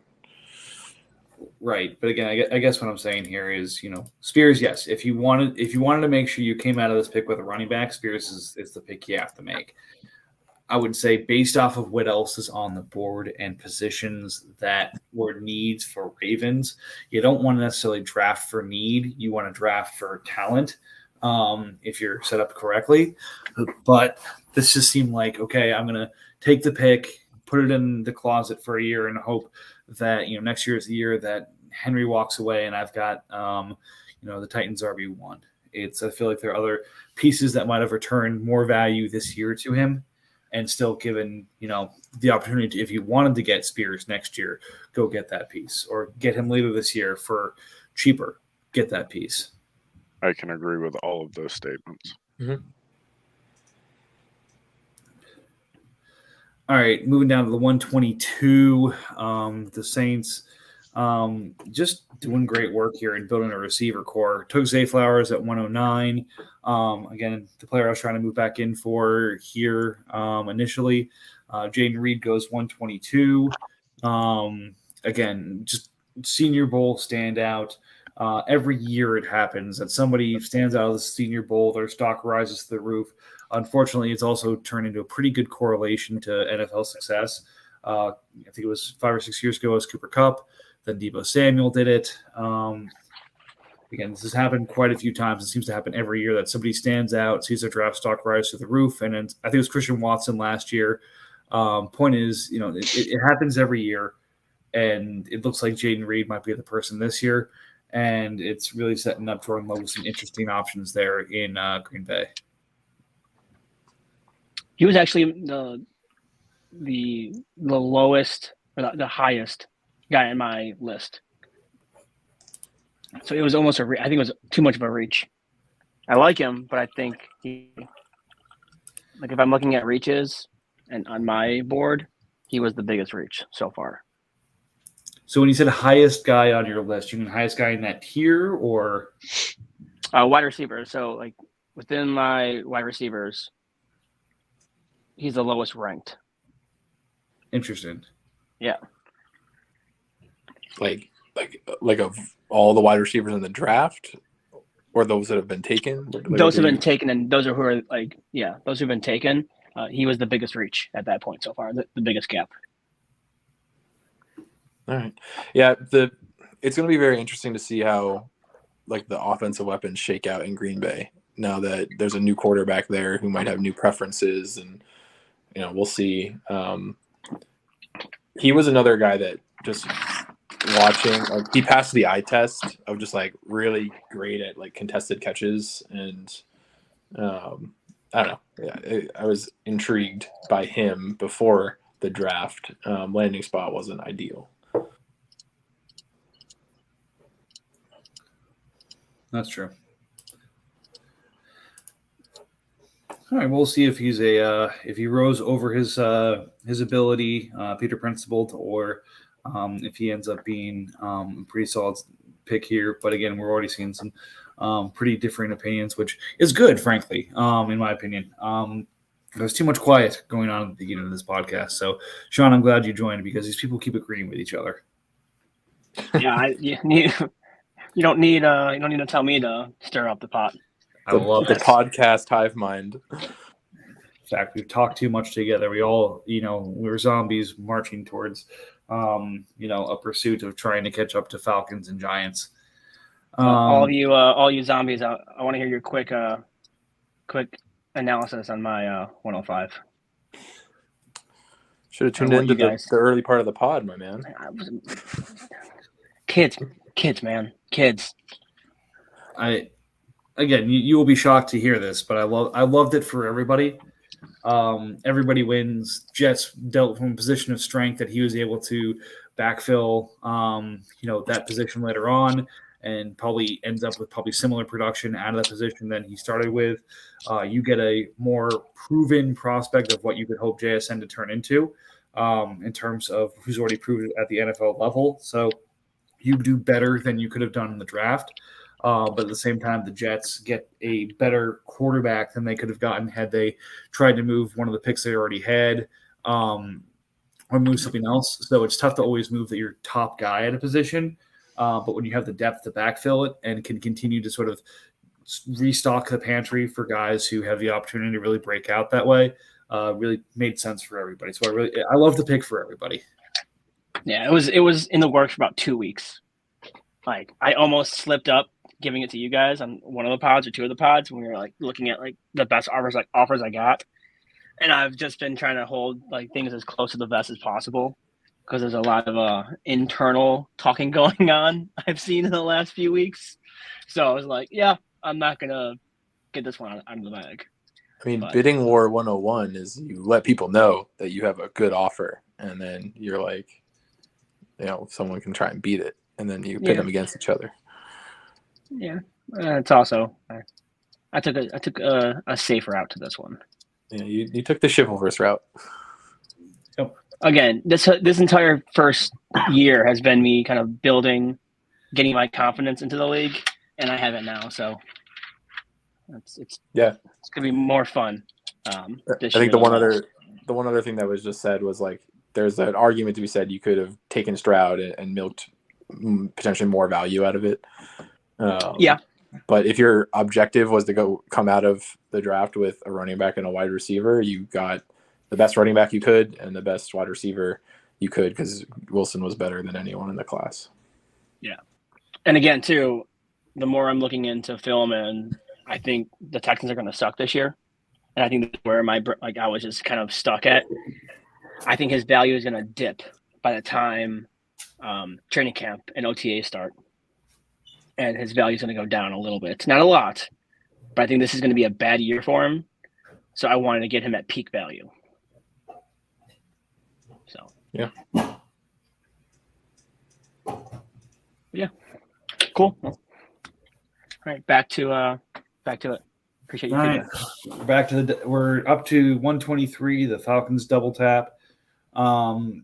Right, but again, I guess what I'm saying here is, Spears. Yes, if you wanted to make sure you came out of this pick with a running back, Spears is the pick you have to make. I would say based off of what else is on the board and positions that were needs for Ravens, you don't want to necessarily draft for need. You want to draft for talent if you're set up correctly. But this just seemed like, okay, I'm going to take the pick, put it in the closet for a year and hope that, next year is the year that Henry walks away and I've got, the Titans RB1. I feel like there are other pieces that might have returned more value this year to him. And still given, the opportunity to, if you wanted to get Spears next year, go get that piece, or get him later this year for cheaper, get that piece. I can agree with all of those statements. Mm-hmm. All right, moving down to the 122, the Saints just doing great work here in building a receiver core. Took Zay Flowers at 109. Again, the player I was trying to move back in for here initially. Jaden Reed goes 122. Again, just Senior Bowl standout. Every year it happens that somebody stands out of the Senior Bowl, their stock rises to the roof. Unfortunately, it's also turned into a pretty good correlation to NFL success. I think it was 5 or 6 years ago as Cooper Kupp. Then Deebo Samuel did it. Again, this has happened quite a few times. It seems to happen every year that somebody stands out, sees their draft stock rise to the roof. And then I think it was Christian Watson last year. Point is, it happens every year. And it looks like Jaden Reed might be the person this year. And it's really setting up Jordan Love with some interesting options there in Green Bay. He was actually the lowest or the highest guy in my list. So it was almost I think it was too much of a reach. I like him, but I think if I'm looking at reaches and on my board, he was the biggest reach so far. So when you said highest guy on your list, you mean highest guy in that tier or? Wide receiver. So like within my wide receivers, he's the lowest ranked. Interesting. Yeah. Like of all the wide receivers in the draft, or those that have been taken. Those have been taken, and those are who are those who've been taken. He was the biggest reach at that point so far, the biggest gap. All right. Yeah, it's going to be very interesting to see how the offensive weapons shake out in Green Bay now that there's a new quarterback there who might have new preferences, and we'll see. He was another guy that just watching, he passed the eye test of just really great at contested catches, and I don't know. Yeah, I was intrigued by him before the draft. Landing spot wasn't ideal. That's true. All right, we'll see if he's if he rose over his ability, Peter Principled, or if he ends up being a pretty solid pick here. But again, we're already seeing some pretty differing opinions, which is good, frankly, in my opinion. There's too much quiet going on at the beginning of this podcast. So, Sean, I'm glad you joined because these people keep agreeing with each other. Yeah, you don't need to tell me to stir up the pot. I love the this. podcast hive mind. In fact, we've talked too much together. We all, we're zombies marching towards, a pursuit of trying to catch up to Falcons and Giants. All you zombies, I want to hear your quick analysis on my 105. Should have tuned I want into you the guys- early part of the pod, my man. Kids, man, kids. You will be shocked to hear this, but I loved it for everybody. Everybody wins. Jets dealt from a position of strength that he was able to backfill, that position later on, and probably ends up with probably similar production out of that position than he started with. You get a more proven prospect of what you could hope JSN to turn into in terms of who's already proved it at the NFL level. So you do better than you could have done in the draft. But at the same time, the Jets get a better quarterback than they could have gotten had they tried to move one of the picks they already had or move something else. So it's tough to always move your top guy at a position. But when you have the depth to backfill it and can continue to sort of restock the pantry for guys who have the opportunity to really break out that way, really made sense for everybody. So I love the pick for everybody. Yeah, it was in the works for about 2 weeks. Like I almost slipped up giving it to you guys on one of the pods or two of the pods when we were like looking at like the best offers I got. And I've just been trying to hold like things as close to the vest as possible because there's a lot of internal talking going on I've seen in the last few weeks. So I was like, yeah, I'm not gonna get this one out of the bag. I mean, bidding war 101 is you let people know that you have a good offer, and then you're like, someone can try and beat it, and then you pit them against each other. Yeah, it's also I took a safe route to this one. Yeah, you took the chivalrous route. Yep. Again, this entire first year has been me kind of getting my confidence into the league, and I have it now. So it's gonna be more fun. I think the one other thing that was just said was like there's an argument to be said you could have taken Stroud and milked potentially more value out of it. Yeah. But if your objective was to come out of the draft with a running back and a wide receiver, you got the best running back you could and the best wide receiver you could because Wilson was better than anyone in the class. Yeah. And again, too, the more I'm looking into film, and I think the Texans are going to suck this year. And I think that's where I was just kind of stuck at. I think his value is going to dip by the time training camp and OTA start. And his value is going to go down a little bit. Not a lot, but I think this is going to be a bad year for him. So I wanted to get him at peak value. So yeah, cool. All right, back to it. Appreciate you. All right, we're up to 123. The Falcons double tap. The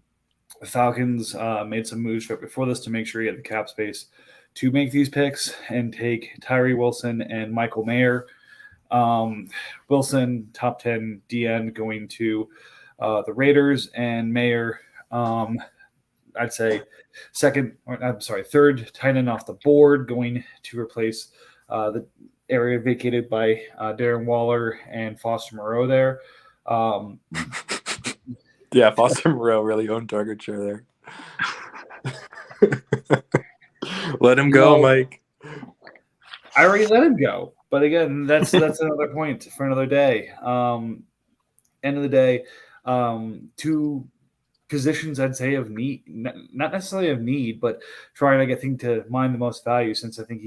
Falcons made some moves right before this to make sure he had the cap space to make these picks and take Tyree Wilson and Michael Mayer. Wilson, top 10 DN, going to the Raiders, and Mayer, I'd say third tight end off the board, going to replace the area vacated by Darren Waller and Foster Moreau there. Yeah, Foster Moreau really owned target share there. Let him go, Mike. I already let him go. But again, that's another point for another day. End of the day, two positions I'd say of need, not necessarily of need, but trying to get things to mine the most value. Since I think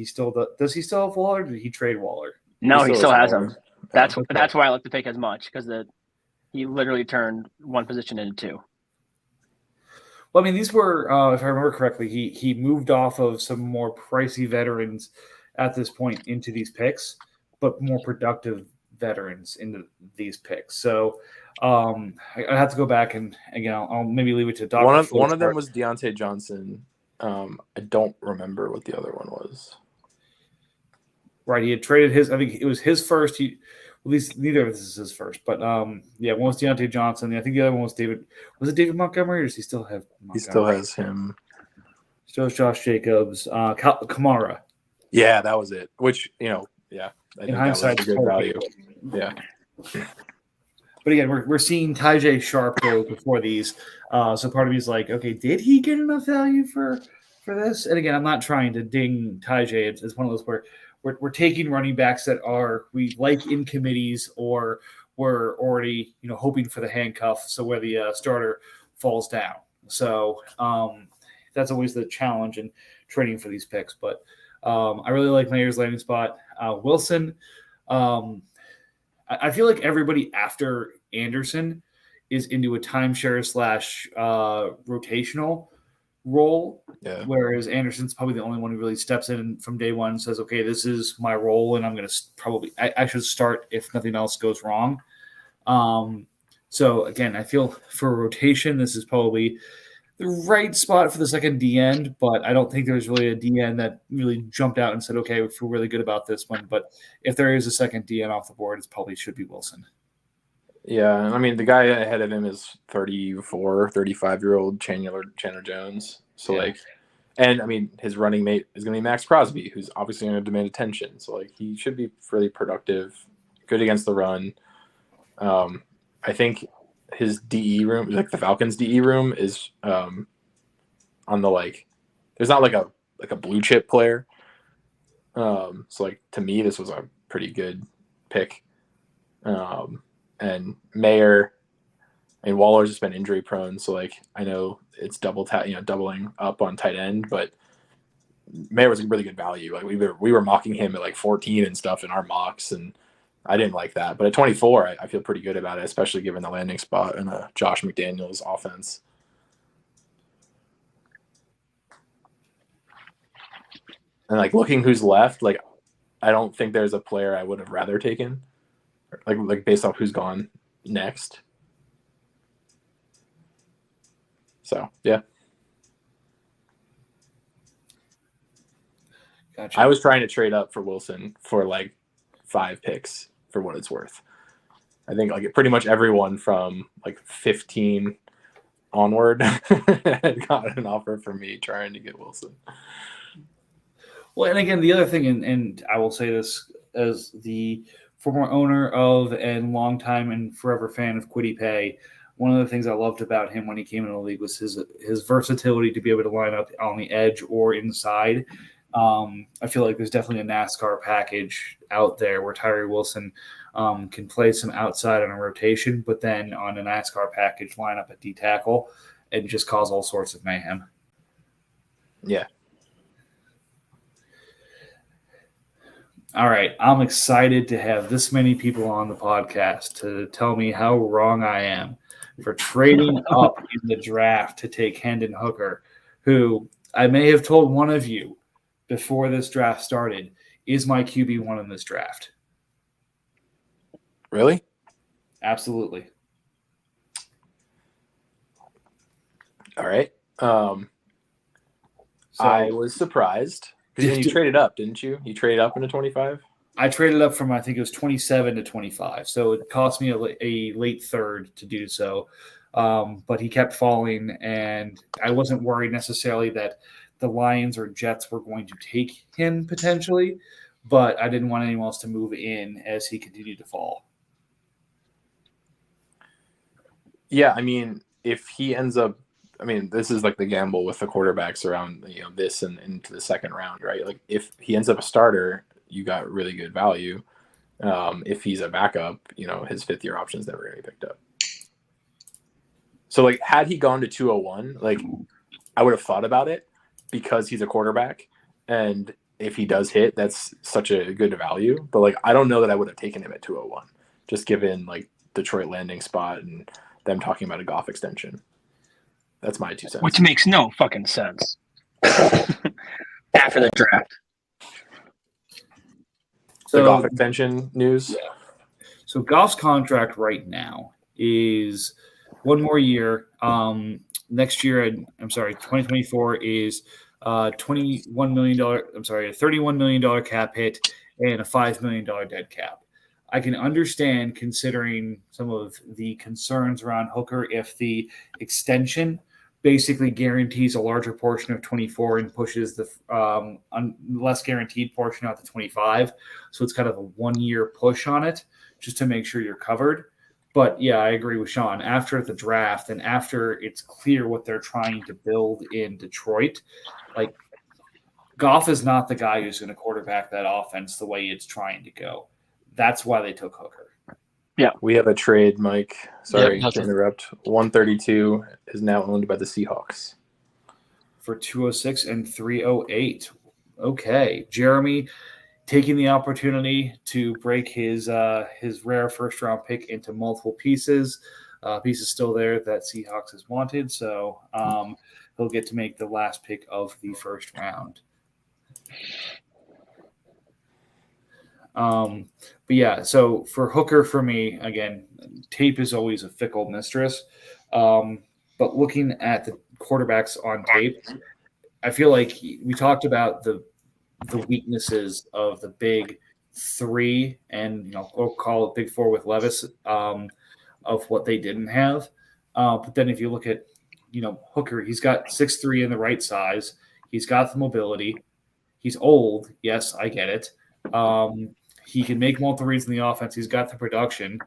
does he still have Waller? Or did he trade Waller? No, he still has Waller. him. That's why I like to pick as much because he literally turned one position into two. Well, I mean, these were, if I remember correctly, he moved off of some more pricey veterans at this point into these picks, but more productive veterans into these picks. So I have to go back and again, I'll maybe leave it to Dr. One of them was Deontay Johnson. I don't remember what the other one was. Right, he had traded his. I think it was his first. At least neither of this is his first, but one was Deontay Johnson. I think the other one was David. Was it David Montgomery, or does he still have Montgomery? He still has him. Still has Josh Jacobs, Kamara. Yeah, that was it. Which, I think hindsight, that was a good value. Yeah. But again, we're seeing Tajay Sharp go before these. So part of me is like, okay, did he get enough value for this? And again, I'm not trying to ding Tajay. It's one of those where we're taking running backs that we like in committees, or we're already hoping for the handcuff, so where the starter falls down. So that's always the challenge in trading for these picks. But I really like Mayer's landing spot. Wilson, I feel like everybody after Anderson is into a timeshare slash rotational role, Yeah. whereas Anderson's probably the only one who really steps in from day one and says, okay, this is my role, and I'm going to I should start if nothing else goes wrong. So again, I feel for rotation, this is probably the right spot for the second D end, but I don't think there's really a D end that really jumped out and said, okay, we feel really good about this one. But if there is a second D end off the board, it probably should be Wilson. Yeah, I mean, the guy ahead of him is 34, 35-year-old Chandler Jones. So, Yeah. like, and I mean, his running mate is going to be Max Crosby, who's obviously going to demand attention. So, like, he should be fairly productive, good against the run. I think his DE room, like the Falcons' DE room, is on the like. There's not like a blue chip player. So, like, to me, this was a pretty good pick. And Mayer and Waller's just been injury prone, so like I know it's doubling up on tight end, but Mayer was a really good value. Like we were mocking him at like 14 and stuff in our mocks, and I didn't like that. But at 24, I feel pretty good about it, especially given the landing spot and Josh McDaniels offense. And like looking who's left, like I don't think there's a player I would have rather taken. Like based off who's gone next. So yeah. Gotcha. I was trying to trade up for Wilson for like 5 picks for what it's worth. I think like pretty much everyone from like 15 onward had got an offer from me trying to get Wilson. Well, and again, the other thing, and I will say this as the former owner of and longtime and forever fan of Kwity Paye, one of the things I loved about him when he came into the league was his versatility to be able to line up on the edge or inside. I feel like there's definitely a NASCAR package out there where Tyree Wilson can play some outside on a rotation, but then on a NASCAR package line up at D tackle and just cause all sorts of mayhem. Yeah. All right. I'm excited to have this many people on the podcast to tell me how wrong I am for trading up in the draft to take Hendon Hooker, who I may have told one of you before this draft started is my QB1 in this draft. Really? Absolutely. All right. So, I was surprised. Because you traded up, didn't you? You traded up into 25? I traded up from, I think it was 27 to 25. So it cost me a late third to do so. But he kept falling, and I wasn't worried necessarily that the Lions or Jets were going to take him potentially, but I didn't want anyone else to move in as he continued to fall. Yeah, I mean, if he ends up, I mean, this is like the gamble with the quarterbacks around, this and into the second round, right? Like if he ends up a starter, you got really good value. If he's a backup, his 5th-year option is never going to be picked up. So like, had he gone to 201, like I would have thought about it because he's a quarterback. And if he does hit, that's such a good value. But like, I don't know that I would have taken him at 201, just given like Detroit landing spot and them talking about a Goff extension. That's my 2 cents. Which makes no fucking sense. After the draft. The So, Goff extension news. so Goff's contract right now is 1 more year. Next year, 2024 is $21 million. I'm sorry, a $31 million cap hit and a $5 million dead cap. I can understand, considering some of the concerns around Hooker, if the extension basically guarantees a larger portion of 24 and pushes the less guaranteed portion out to 25. So it's kind of a 1-year push on it just to make sure you're covered. But yeah, I agree with Sean. After the draft and after it's clear what they're trying to build in Detroit, like Goff is not the guy who's going to quarterback that offense the way it's trying to go. That's why they took Hooker. We have a trade, Mike. Sorry Yeah, to interrupt. 132 is now owned by the Seahawks. For 206 and 308. Okay, Jeremy taking the opportunity to break his rare first round pick into multiple pieces. Pieces still there that Seahawks has wanted, so he'll get to make the last pick of the first round. But yeah, so for Hooker, for me, again, tape is always a fickle mistress. But looking at the quarterbacks on tape, I feel like we talked about the weaknesses of the big three, and we'll call it big four with Levis, of what they didn't have. But then if you look at Hooker, he's got 6'3" in the right size. He's got the mobility. He's old. Yes, I get it. He can make multiple reads in the offense. He's got the production.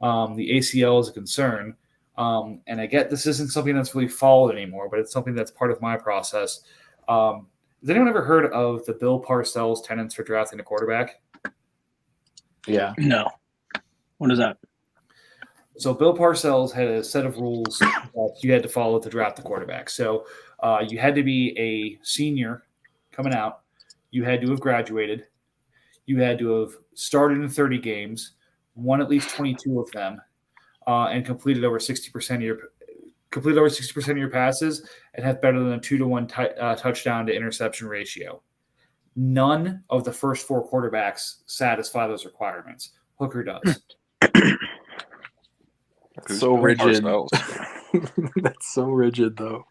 The ACL is a concern. And I get this isn't something that's really followed anymore, but it's something that's part of my process. Has anyone ever heard of the Bill Parcells tenets for drafting a quarterback? Yeah. No. What is that? So Bill Parcells had a set of rules that you had to follow to draft the quarterback. So you had to be a senior coming out. You had to have graduated. You had to have started in 30 games, won at least 22 of them, and completed over 60% of your passes, and have better than a 2-to-1 touchdown to interception ratio. None of the first four quarterbacks satisfy those requirements. Hooker does. So rigid. Parcells? That's so rigid, though.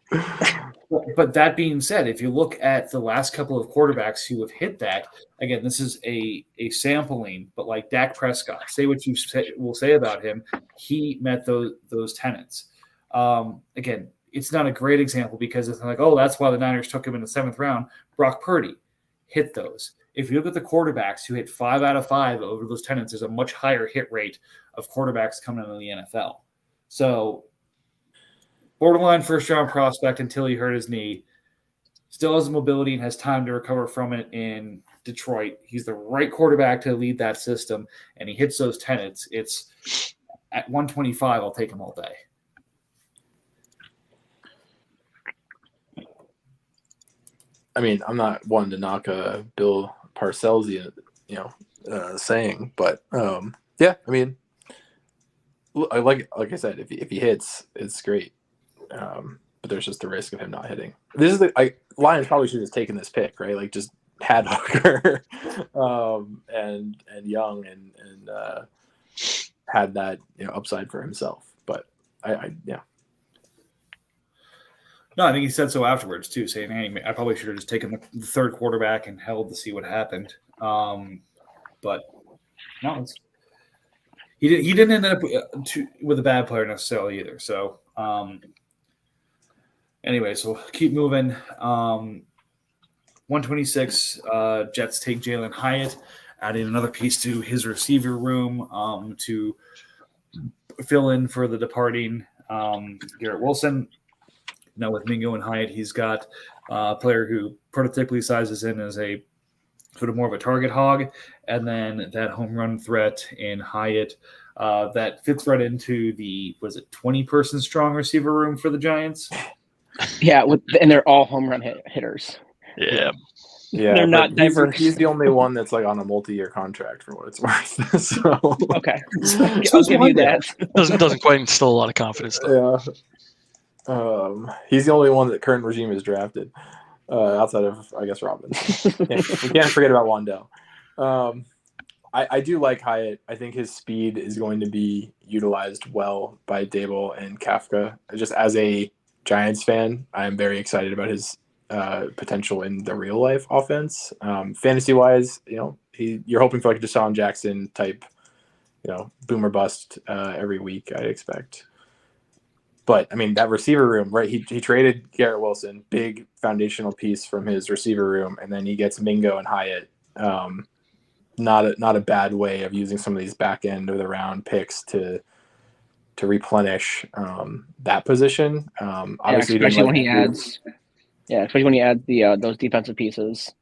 But that being said, if you look at the last couple of quarterbacks who have hit that, again, this is a sampling, but like Dak Prescott, say what you will say about him, he met those tenets. Again, it's not a great example because it's not like, oh, that's why the Niners took him in the 7th round. Brock Purdy hit those. If you look at the quarterbacks who hit 5 out of 5 over those tenets, there's a much higher hit rate of quarterbacks coming into the NFL. So borderline first-round prospect until he hurt his knee. Still has mobility and has time to recover from it in Detroit. He's the right quarterback to lead that system, and he hits those tenets. It's at 125, I'll take him all day. I mean, I'm not one to knock Bill Parcells, saying, but yeah, I mean, like I said, if he hits, it's great. But there's just the risk of him not hitting. This is Lions probably should have taken this pick, right? Like just had Hooker, and Young and had that upside for himself. But yeah. No, I think he said so afterwards too, saying, "Hey, I probably should have just taken the third quarterback and held to see what happened." But no, he didn't end up with a bad player necessarily either. So anyway, so keep moving. 126, Jets take Jalen Hyatt, adding another piece to his receiver room to fill in for the departing Garrett Wilson. Now with Mingo and Hyatt, he's got a player who prototypically sizes in as a sort of more of a target hog, and then that home run threat in Hyatt that fits right into the 20-person strong receiver room for the Giants. Yeah, and they're all home run hitters. Yeah. Yeah, They're not diverse. He's the only one that's like on a multi-year contract for what it's worth. So Okay, I'll give you that. Doesn't quite instill a lot of confidence, though. yeah. He's the only one that current regime has drafted, outside of, I guess, Robinson. We can't forget about Wandell. I do like Hyatt. I think his speed is going to be utilized well by Dable and Kafka. Just as a Giants fan, I am very excited about his potential in the real life offense. Fantasy wise, you're hoping for like a Deshaun Jackson type, boomer bust every week, I expect. But I mean, that receiver room, right? He traded Garrett Wilson, big foundational piece from his receiver room, and then he gets Mingo and Hyatt. Not a bad way of using some of these back end of the round picks to replenish that position. Obviously, especially when he adds the those defensive pieces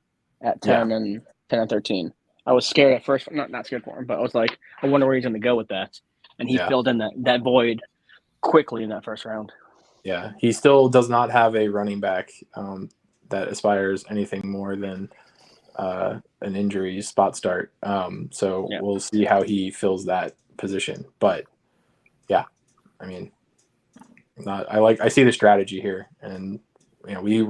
at 10 and 13. I was scared at first, not scared for him, but I was like, I wonder where he's going to go with that, and he filled in that void quickly in that first round. Yeah, he still does not have a running back that aspires anything more than an injury spot start. So Yeah. we'll see how he fills that position. But yeah, I mean, I see the strategy here, and we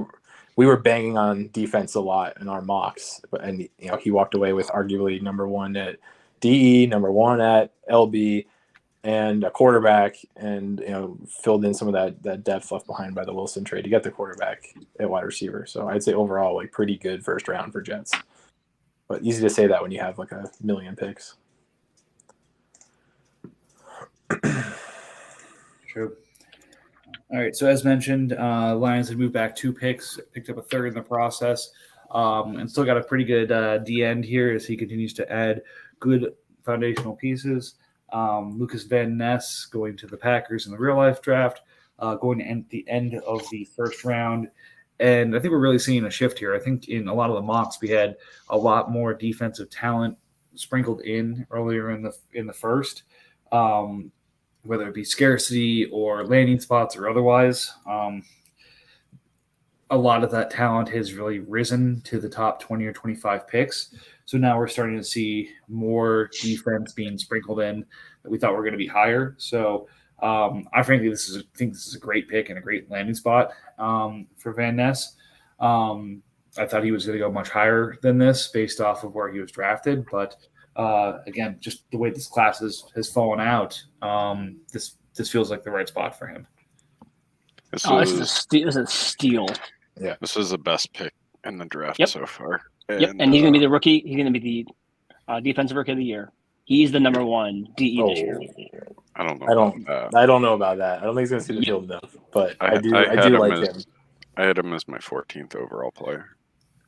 were banging on defense a lot in our mocks, and he walked away with arguably number 1 at DE, number 1 at LB, and a quarterback, and filled in some of that depth left behind by the Wilson trade to get the quarterback at wide receiver. So I'd say overall, like, pretty good first round for Jets. But easy to say that when you have like a million picks. True. All right. So as mentioned, Lions had moved back 2 picks, picked up a third in the process, and still got a pretty good D end here as he continues to add good foundational pieces. Lucas Van Ness going to the Packers in the real life draft, going to end the end of the first round. And I think we're really seeing a shift here. I think in a lot of the mocks, we had a lot more defensive talent sprinkled in earlier in the first, whether it be scarcity or landing spots or otherwise. A lot of that talent has really risen to the top 20 or 25 picks. So now we're starting to see more defense being sprinkled in that we thought were going to be higher. So I frankly think this is a great pick and a great landing spot for Van Ness. I thought he was going to go much higher than this based off of where he was drafted. But again, just the way this class has fallen out, this feels like the right spot for him. This is a steal. Yeah, this is the best pick in the draft so far. And he's going to be the rookie. He's going to be the defensive rookie of the year. He's the number 1 DE this year. I don't know. I don't know about that. I don't think he's going to see the field enough, but I do like him. I had him as my 14th overall player.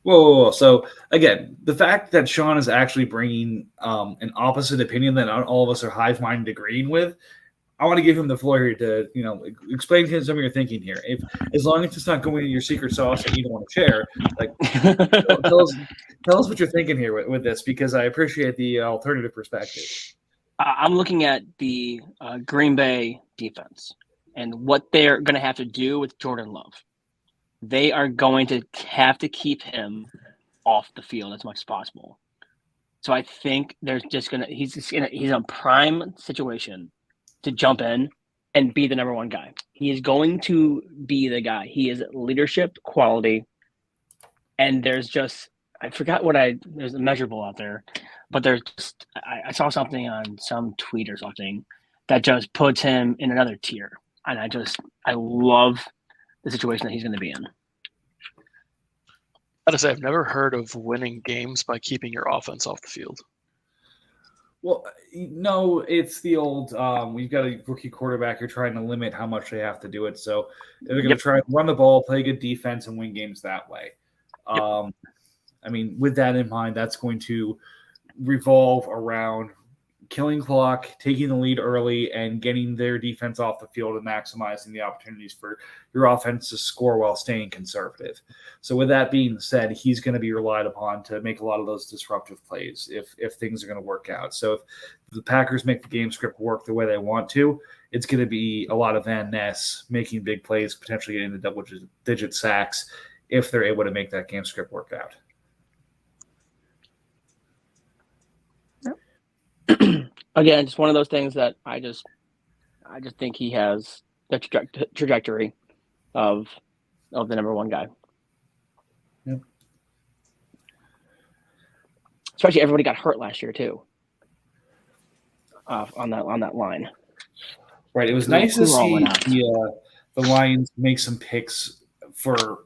Whoa. So again, the fact that Sean is actually bringing an opposite opinion that not all of us are hive-minded agreeing with, I want to give him the floor here to, explain to him some of your thinking here. As long as it's not going into your secret sauce that you don't want to share, like tell us what you're thinking here with this, because I appreciate the alternative perspective. I'm looking at the Green Bay defense and what they're going to have to do with Jordan Love. They are going to have to keep him off the field as much as possible. So I think he's in a prime situation to jump in and be the number 1 guy. He is going to be the guy. He is leadership quality. And there's I forgot there's a measurable out there, but I saw something on some tweet or something that just puts him in another tier. And I love the situation that he's going to be in. I gotta say, I've never heard of winning games by keeping your offense off the field. Well, no, it's the old we've got a rookie quarterback. You're trying to limit how much they have to do it. So they're going to try and run the ball, play good defense, and win games that way. I mean, with that in mind, that's going to revolve around killing clock, taking the lead early, and getting their defense off the field and maximizing the opportunities for your offense to score while staying conservative. So with that being said, he's going to be relied upon to make a lot of those disruptive plays if things are going to work out. So if the Packers make the game script work the way they want to, it's going to be a lot of Van Ness making big plays, potentially getting the double-digit sacks if they're able to make that game script work out. Again, just one of those things that I just think he has the trajectory of the number 1 guy. Yep. Especially everybody got hurt last year too. On that line. Right. It was nice to see the Lions make some picks for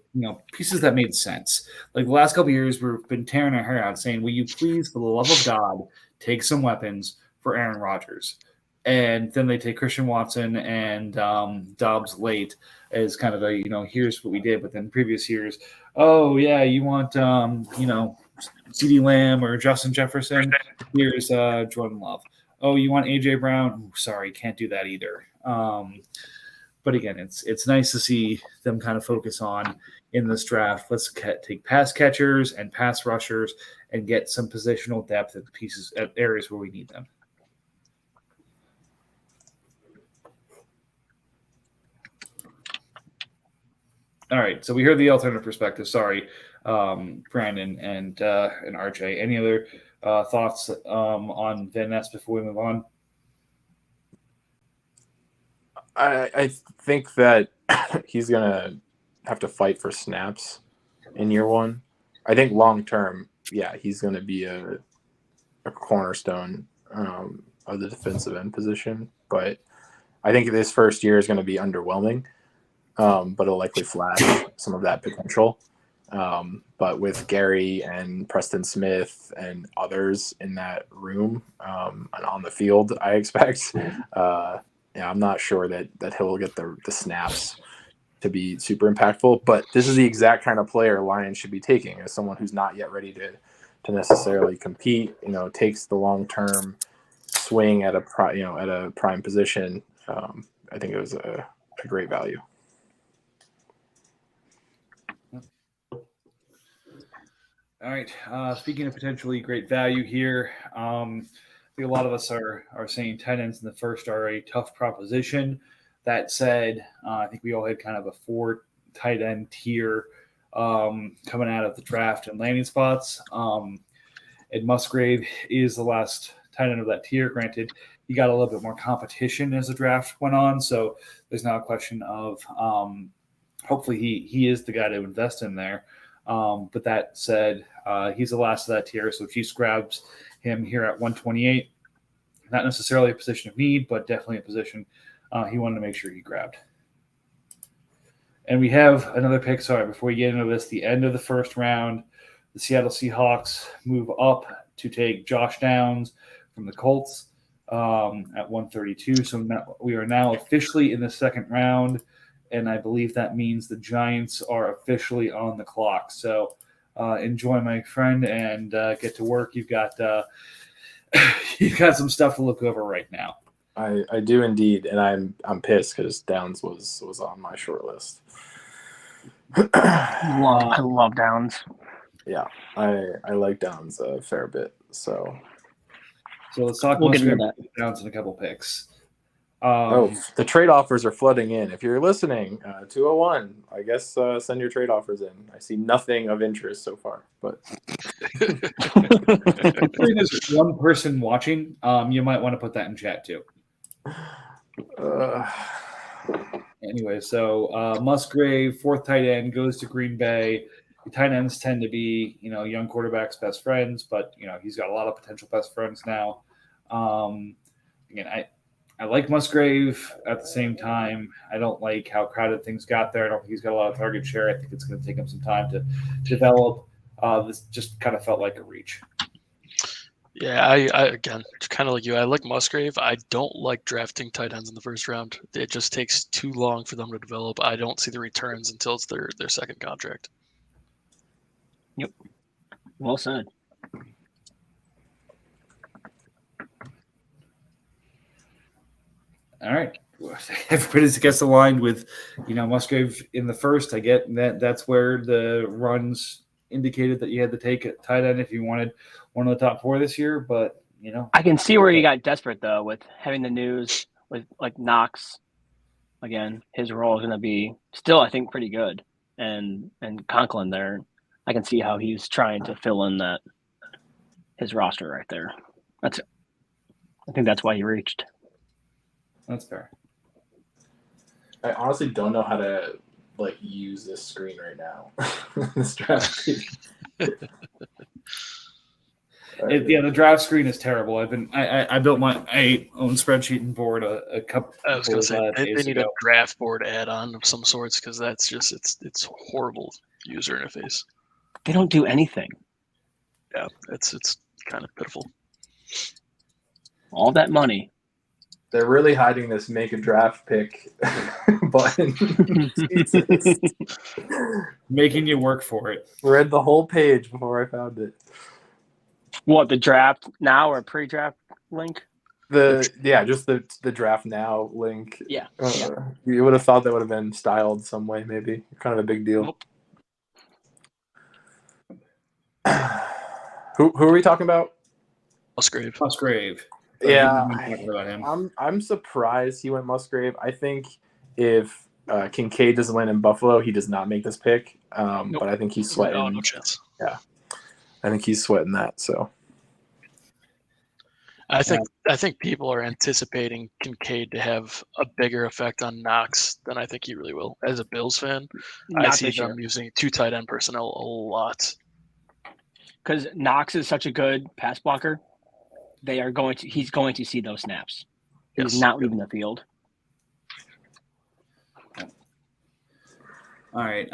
pieces that made sense. Like the last couple of years, we've been tearing our hair out saying, "Will you please, for the love of God, take some weapons for Aaron Rodgers?" And then they take Christian Watson and Dobbs late as kind of a here's what we did. But then previous years, oh yeah, you want CeeDee Lamb or Justin Jefferson? Here's Jordan Love. Oh, you want AJ Brown? Ooh, sorry, can't do that either. But again, it's nice to see them kind of focus on in this draft. Let's take pass catchers and pass rushers and get some positional depth at areas where we need them. All right. So we heard the alternative perspective. Sorry, Brandon and RJ. Any other thoughts on Van Ness before we move on? I think that he's gonna have to fight for snaps in year one. I think long term, yeah, he's gonna be a cornerstone of the defensive end position. But I think this first year is going to be underwhelming, but it'll likely flash some of that potential. But with Gary and Preston Smith and others in that room and on the field, I expect. I'm not sure that he'll get the snaps to be super impactful. But this is the exact kind of player Lions should be taking as someone who's not yet ready to necessarily compete. Takes the long term swing at a prime position. I think it was a great value. All right. Speaking of potentially great value here, I think a lot of us are saying tight ends in the first are a tough proposition. That said, I think we all had kind of a 4 tight end tier coming out of the draft and landing spots. Ed Musgrave is the last tight end of that tier. Granted, he got a little bit more competition as the draft went on, so there's now a question of hopefully he is the guy to invest in there. But that said, he's the last of that tier, so Chiefs grabs him here at 128. Not necessarily a position of need, but definitely a position he wanted to make sure he grabbed. And we have another pick. Sorry, before we get into this, the end of the first round, the Seattle Seahawks move up to take Josh Downs from the Colts at 132. So now, we are now officially in the second round, and I believe that means the Giants are officially on the clock. So enjoy, my friend, and get to work. You've got some stuff to look over right now. I do indeed, and I'm pissed because Downs was on my short list. I love Downs. Yeah, I like Downs a fair bit. So let's talk We'll get into that. Downs in a couple picks. The trade offers are flooding in. If you're listening, 201, I guess send your trade offers in. I see nothing of interest so far, but If there's one person watching, you might want to put that in chat too. Anyway, so Musgrave, 4th tight end, goes to Green Bay. The tight ends tend to be, young quarterbacks' best friends, but he's got a lot of potential best friends now. Again, I like Musgrave. At the same time, I don't like how crowded things got there. I don't think he's got a lot of target share. I think it's going to take him some time to develop. This just kind of felt like a reach. Yeah, I again, kind of like you. I like Musgrave. I don't like drafting tight ends in the first round. It just takes too long for them to develop. I don't see the returns until it's their second contract. Yep. Well said. All right. Everybody's against the line with, Musgrave in the first. I get that that's where the runs indicated that you had to take a tight end if you wanted one of the top 4 this year. But, I can see where you got desperate, though, with having the news with, like, Knox. Again, his role is going to be still, I think, pretty good. And Conklin there, I can see how he's trying to fill in his roster right there. I think that's why he reached. That's fair. I honestly don't know how to use this screen right now. This draft screen. The draft screen is terrible. I built my own spreadsheet and board a couple. I was going to say they days need ago. a draft board add-on of some sorts because that's just it's horrible user interface. They don't do anything. Yeah, it's kind of pitiful. All that money. They're really hiding this make a draft pick button. Jesus. Making you work for it. Read the whole page before I found it. What, the draft now or pre-draft link? Just the draft now link. Yeah. You would have thought that would have been styled some way, maybe. Kind of a big deal. Nope. Who are we talking about? Musgrave. Yeah, About him. I'm surprised he went Musgrave. I think if Kincaid doesn't land in Buffalo, he does not make this pick. Nope. But I think he's sweating. Oh, no chance. I think he's sweating that. So I think people are anticipating Kincaid to have a bigger effect on Knox than I think he really will. As a Bills fan, I Not see this year. them using 2 tight end personnel a lot. Because Knox is such a good pass blocker. He's going to see those snaps. He's Yes. not leaving the field. All right.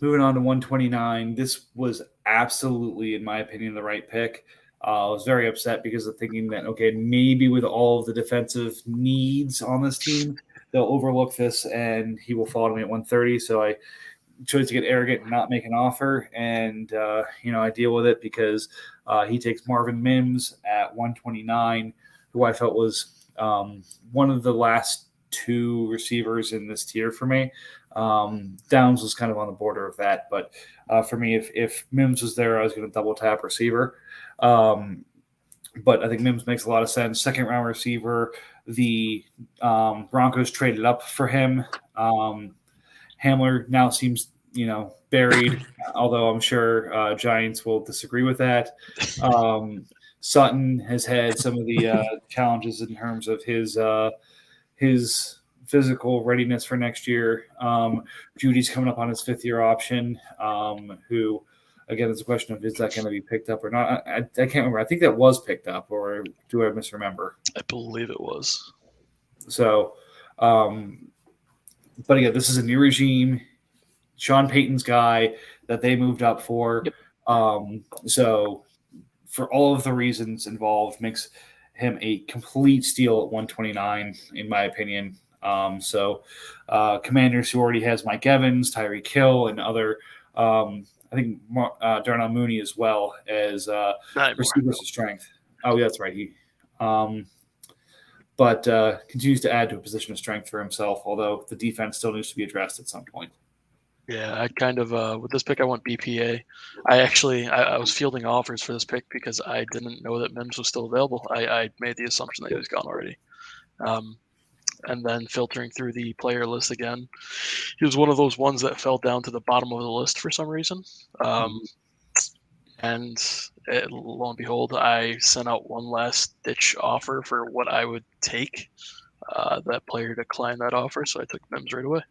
Moving on to 129. This was absolutely, in my opinion, the right pick. I was very upset because of thinking that, okay, maybe with all of the defensive needs on this team, they'll overlook this and he will fall to me at 130. So I chose to get arrogant and not make an offer. And, I deal with it because he takes Marvin Mims at 129, who I felt was one of the last 2 receivers in this tier for me. Downs was kind of on the border of that, but for me, if Mims was there, I was going to double tap receiver. But I think Mims makes a lot of sense. 2nd round receiver. The Broncos traded up for him. Hamler now seems, buried, although I'm sure Giants will disagree with that. Sutton has had some of the challenges in terms of his physical readiness for next year. Judy's coming up on his 5th-year option, who, again, it's a question of is that going to be picked up or not. I can't remember. I think that was picked up, or do I misremember? I believe it was. So, but again, this is a new regime. Sean Payton's guy that they moved up for. Yep. So for all of the reasons involved, makes him a complete steal at 129, in my opinion. Commanders, who already has Mike Evans, Tyreek Hill, and other, I think Darnell Mooney as well as receivers of strength. Oh, yeah, that's right. He, but continues to add to a position of strength for himself, although the defense still needs to be addressed at some point. Yeah, I kind of with this pick I went BPA. I was fielding offers for this pick because I didn't know that Mims was still available. I made the assumption that he was gone already. And then filtering through the player list again, he was one of those ones that fell down to the bottom of the list for some reason. And lo and behold, I sent out one last ditch offer for what I would take. That player declined that offer, so I took Mims right away.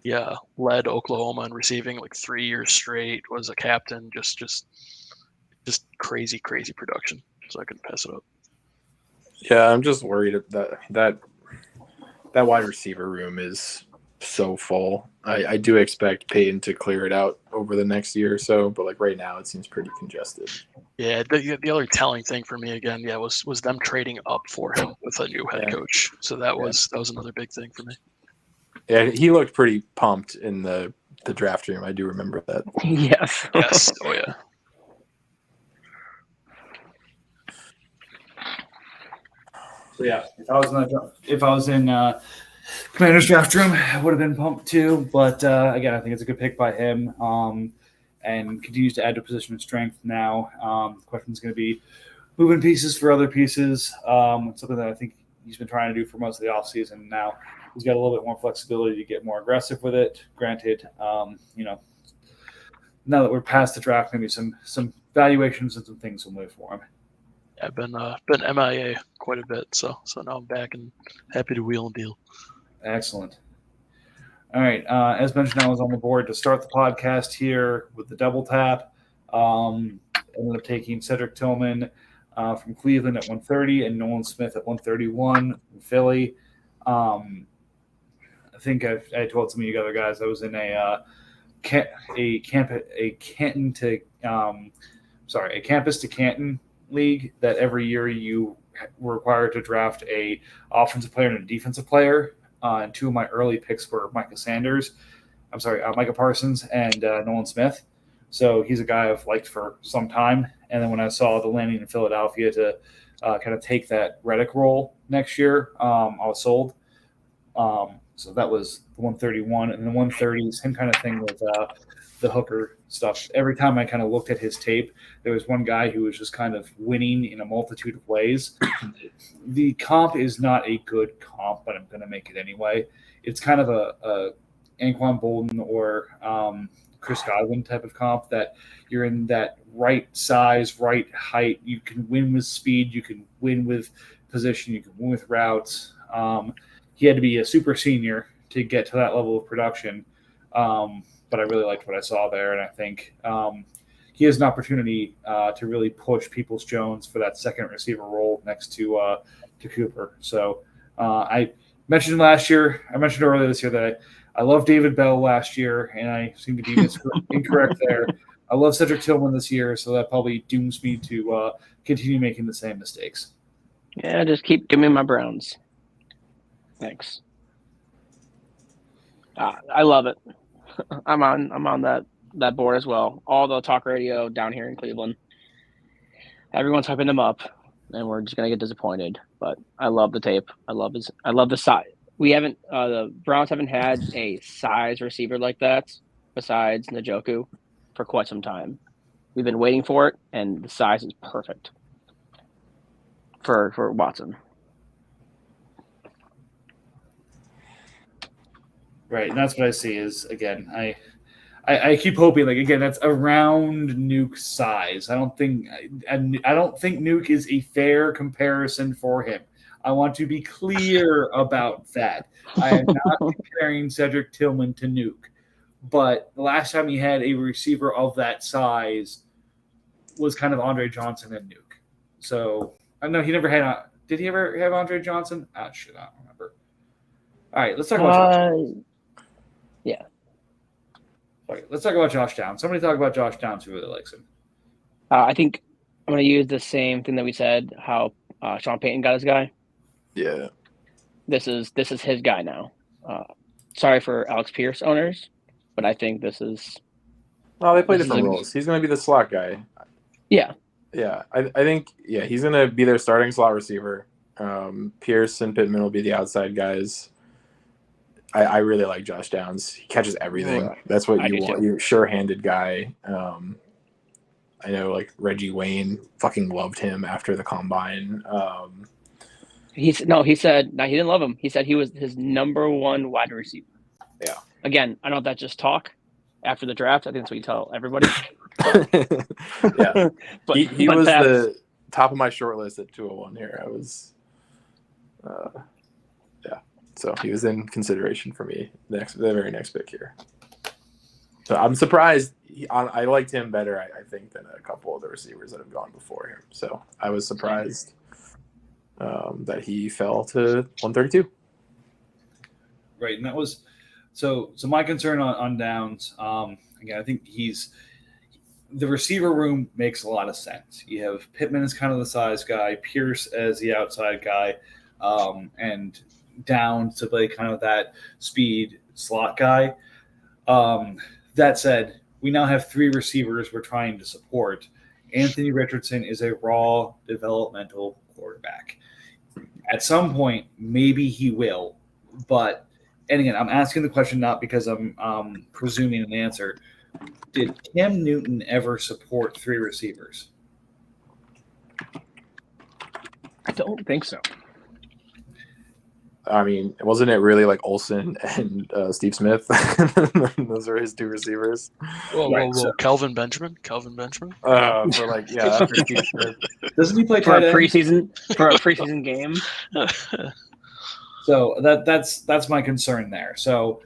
Yeah, led Oklahoma in receiving like 3 years straight, was a captain, just crazy production. So I couldn't pass it up. yeah, I'm just worried that wide receiver room is so full. I do expect Payton to clear it out over the next year or so, but like right now it seems pretty congested. Yeah, the other telling thing for me again, was them trading up for him with a new head coach. So that was another big thing for me. Yeah, he looked pretty pumped in the draft room. I do remember that. Yes. Yes. Oh yeah. So yeah, if I was in Commander's draft room, I would have been pumped too. But again, I think it's a good pick by him, and continues to add to position of strength. Now, the question is going to be moving pieces for other pieces. Something that I think he's been trying to do for most of the offseason. Now he's got a little bit more flexibility to get more aggressive with it. Granted, now that we're past the draft, maybe some valuations and some things will move for him. I've been MIA quite a bit, so now I'm back and happy to wheel and deal. Excellent. All right. As mentioned, I was on the board to start the podcast here with the double tap. Ended up taking Cedric Tillman from Cleveland at 130 and Nolan Smith at 131 from Philly. I think I told some of you other guys I was in a campus to Canton league that every year you were required to draft a offensive player and a defensive player. And 2 of my early picks were Micah Parsons and Nolan Smith. So he's a guy I've liked for some time. And then when I saw the landing in Philadelphia to kind of take that Reddick role next year, I was sold. So that was the 131. And the 130 is same kind of thing with the hooker stuff. Every time I kind of looked at his tape, there was one guy who was just kind of winning in a multitude of ways. The comp is not a good comp, but I'm going to make it anyway. it's kind of a Anquan Bolden or Chris Godwin type of comp that you're in that right size, right height. You can win with speed. You can win with position. You can win with routes. He had to be a super senior to get to that level of production. But I really liked what I saw there, and I think he has an opportunity to really push Peoples-Jones for that second receiver role next to Cooper. So I mentioned last year, I mentioned earlier this year that I love David Bell last year, and I seem to be incorrect there. I love Cedric Tillman this year, so that probably dooms me to continue making the same mistakes. Yeah, just keep giving me my Browns. Thanks. I love it. I'm on that board as well. All the talk radio down here in Cleveland. Everyone's hyping him up, and we're just gonna get disappointed. But I love the tape. I love the size. We haven't the Browns haven't had a size receiver like that besides Njoku for quite some time. We've been waiting for it, and the size is perfect for Watson. Right, and that's what I see is, again, I keep hoping, like, again, that's around Nuke's size. I don't think Nuke is a fair comparison for him. I want to be clear about that. I am not comparing Cedric Tillman to Nuke, but the last time he had a receiver of that size was kind of Andre Johnson and Nuke. So I know he never had. Did he ever have Andre Johnson? Shit, I don't remember. All right, let's talk about. Yeah. Okay, let's talk about Josh Downs. Somebody talk about Josh Downs who really likes him. I think I'm going to use the same thing that we said, how Sean Payton got his guy. Yeah. This is his guy now. Sorry for Alex Pierce owners, but I think this is. Well, they play This is different a- roles. He's going to be the slot guy. Yeah. Yeah, I think he's going to be their starting slot receiver. Pierce and Pittman will be the outside guys. I really like Josh Downs. He catches everything. Right. That's what I you do want. too. You're a sure-handed guy. I know, like, Reggie Wayne fucking loved him after the combine. He said he didn't love him. He said he was his number one wide receiver. Yeah. Again, I don't know if that's just talk after the draft. I think that's what you tell everybody. Yeah. But he but was that's- the top of my short list at 201 here. I was, so he was in consideration for me the very next pick here. So I'm surprised. I liked him better, I think, than a couple of the receivers that have gone before him. So I was surprised that he fell to 132. Right, and that was so my concern on Downs. Again, I think the receiver room makes a lot of sense. You have Pittman as kind of the size guy, Pierce as the outside guy, and Downs to play kind of that speed slot guy. That said, we now have three receivers we're trying to support. Anthony Richardson is a raw developmental quarterback. At some point, maybe he will, but and again, I'm asking the question not because I'm presuming an answer. Did Cam Newton ever support three receivers? I don't think so. I mean, wasn't it really like Olsen and Steve Smith? Those are his two receivers. Whoa. so- Calvin Benjamin. For after Steve Smith. Doesn't he play For a tight end? preseason game. So that's my concern there. So,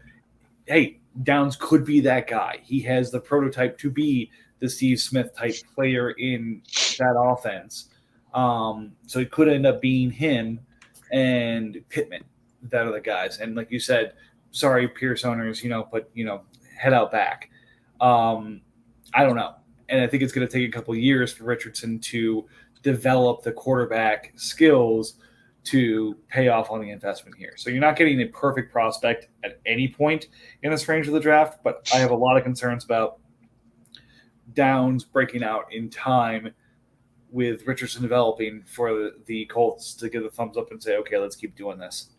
hey, Downs could be that guy. He has the prototype to be the Steve Smith type player in that offense. So it could end up being him and Pittman that are the guys. And like you said, sorry, Pierce owners, but head out back. I don't know. And I think it's going to take a couple of years for Richardson to develop the quarterback skills to pay off on the investment here. So you're not getting a perfect prospect at any point in this range of the draft, but I have a lot of concerns about Downs breaking out in time with Richardson developing for the Colts to give the thumbs up and say, okay, let's keep doing this.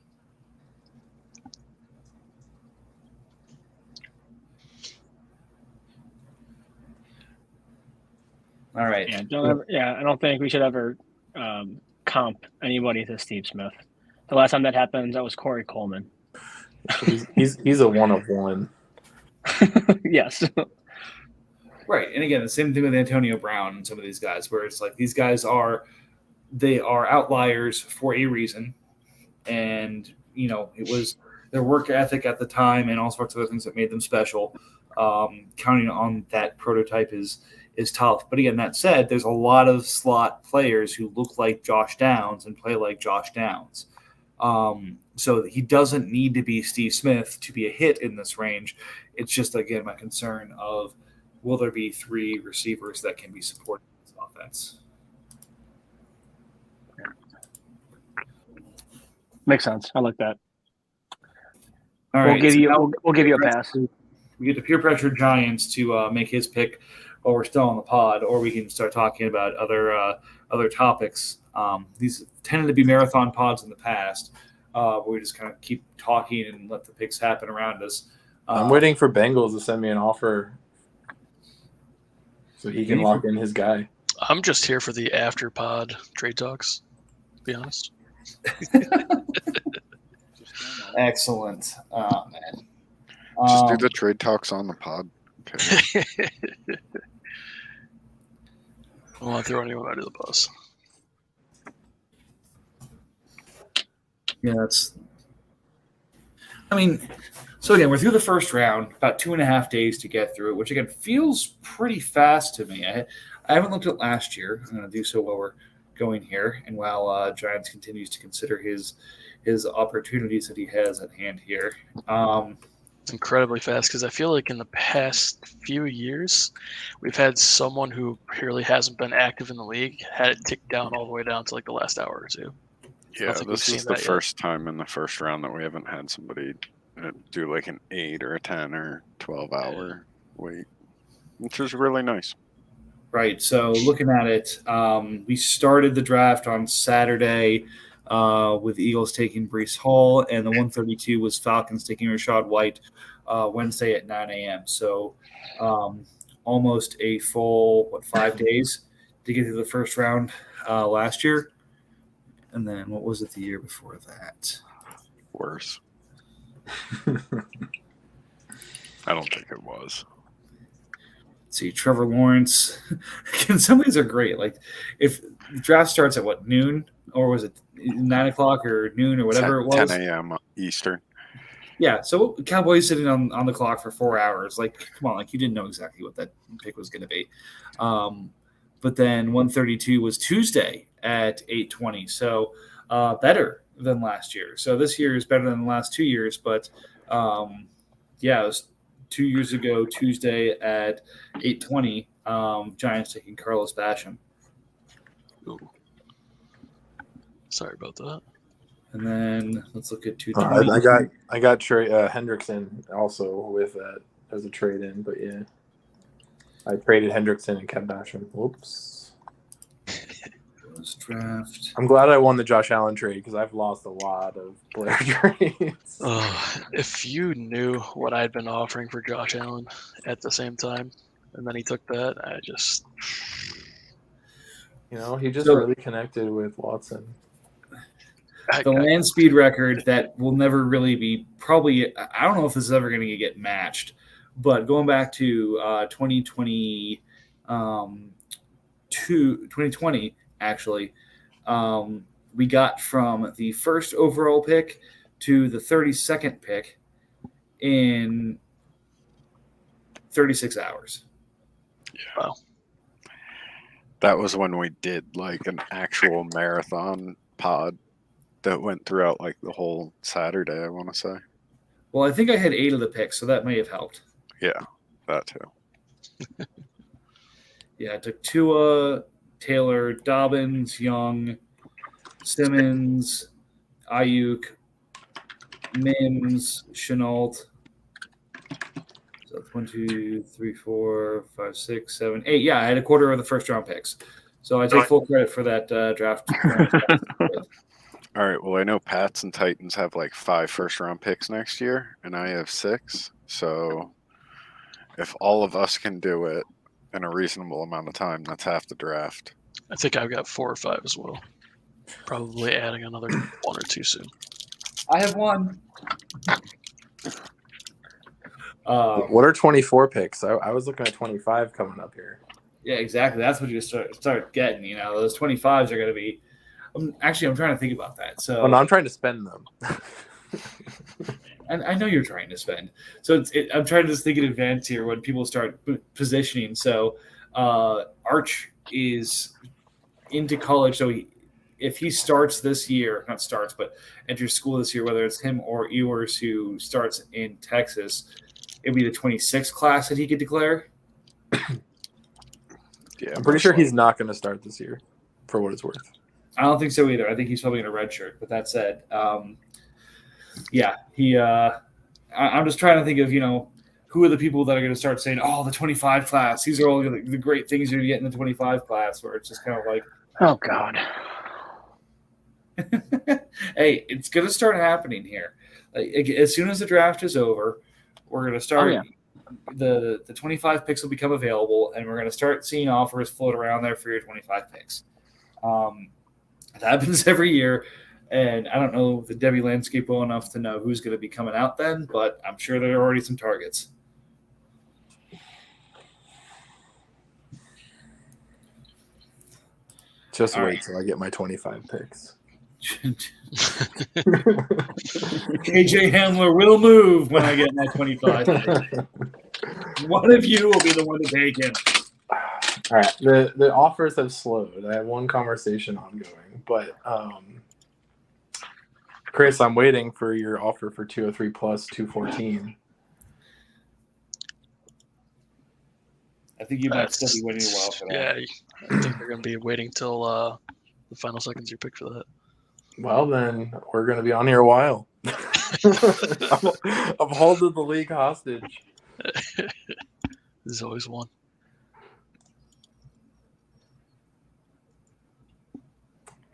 All right. Yeah, I don't think we should ever comp anybody to Steve Smith. The last time that happened, that was Corey Coleman. He's a one of one. Yes. Right. And again, the same thing with Antonio Brown and some of these guys, where it's like these guys are outliers for a reason. And, it was their work ethic at the time and all sorts of other things that made them special. Counting on that prototype is tough. But again, that said, there's a lot of slot players who look like Josh Downs and play like Josh Downs. So he doesn't need to be Steve Smith to be a hit in this range. It's just, again, my concern of will there be 3 receivers that can be supported in this offense? Makes sense. I like that. All We'll right, give so you now we'll give you a pass. we get to peer pressure Giants to make his pick while we're still on the pod, or we can start talking about other topics. These tended to be marathon pods in the past, where we just kind of keep talking and let the picks happen around us. I'm waiting for Bengals to send me an offer so he can lock in his guy. I'm just here for the after pod trade talks, to be honest. Excellent, man. Just do the trade talks on the pod. Okay. I don't want to throw anyone under the bus. Yeah, so again, we're through the first round, about 2.5 days to get through it, which again feels pretty fast to me. I haven't looked at last year. I'm going to do so while we're going here, and while Giants continues to consider his opportunities that he has at hand here. It's incredibly fast because I feel like in the past few years, we've had someone who really hasn't been active in the league had it ticked down all the way down to like the last hour or two. Yeah, think we've this is seen the that yet. first time in the first round that we haven't had somebody do like an 8 or a 10 or 12 hour wait, which is really nice. Right. So looking at it, we started the draft on Saturday with the Eagles taking Breece Hall, and the 132 was Falcons taking Rachaad White Wednesday at 9 a.m. So almost a full, 5 days to get through the first round last year. And then what was it the year before that? Worse. I don't think it was. Let's see, Trevor Lawrence. Some of these are great. Like if the draft starts at noon, or was it 9 o'clock or noon or whatever it was? 10 a.m. Eastern. Yeah, so Cowboys sitting on the clock for 4 hours. Like, come on, like you didn't know exactly what that pick was going to be. But then 132 was Tuesday at 8:20, so better than last year. So this year is better than the last 2 years, but it was 2 years ago Tuesday at 8:20. Giants taking Carlos Basham. Ooh. Sorry about that. And then let's look at 220. I got Trey Hendrickson also with that as a trade in, but yeah, I traded Hendrickson and kept Basham. Whoops. Draft. I'm glad I won the Josh Allen trade because I've lost a lot of player trades. If you knew what I'd been offering for Josh Allen at the same time, and then he took that, He just really connected with Watson. The land speed record that will never really be probably, I don't know if this is ever going to get matched, but going back to 2020, actually, we got from the first overall pick to the 32nd pick in 36 hours. Wow. That was when we did like an actual marathon pod that went throughout like the whole Saturday, I want to say. Well, I think I had 8 of the picks, so that may have helped. Yeah, that too. Yeah, I took Tua, Taylor, Dobbins, Young, Simmons, Ayuk, Mims, Chenault. So that's 1, 2, 3, 4, 5, 6, 7, 8. Yeah, I had a quarter of the first round picks. So I take full credit for that draft. All right. Well, I know Pats and Titans have like 5 first-round picks next year, and I have 6. So if all of us can do it in a reasonable amount of time, that's half the draft. I think I've got 4 or 5 as well. Probably adding another 1 or 2 soon. I have 1. What are 24 picks? I was looking at 25 coming up here. Yeah, exactly. That's what you start getting. You know, those 25s are going to be. I'm trying to think about that. So Oh no, I'm trying to spend them. and I know you're trying to spend. So I'm trying to just think in advance here when people start positioning. So Arch is into college. So if he starts this year, not starts, but enters school this year, whether it's him or Ewers who starts in Texas, it'd be the 26th class that he could declare. Yeah, I'm pretty sure he's not going to start this year, for what it's worth. I don't think so either. I think he's probably in a red shirt. But that said, yeah, he. I'm just trying to think of who are the people that are going to start saying, "Oh, the 25 class. These are all the great things you're going to get in the 25 class." Where it's just kind of like, Oh God. hey, it's going to start happening here. Like, as soon as the draft is over, we're going to start. Oh, yeah. The 25 picks will become available, and we're going to start seeing offers float around there for your 25 picks. It happens every year, and I don't know the Debbie landscape well enough to know who's going to be coming out then, but I'm sure there are already some targets. Just All wait right. till I get my 25 picks. KJ Hamler will move when I get my 25 picks. One of you will be the one to take him. All right, the offers have slowed. I have one conversation ongoing, but Chris, I'm waiting for your offer for 203 plus 214. I think you might still be waiting a while for that. Yeah, I think they're going to be waiting till the final seconds you pick for that. Well, then we're going to be on here a while. I've holding the league hostage. There's always one.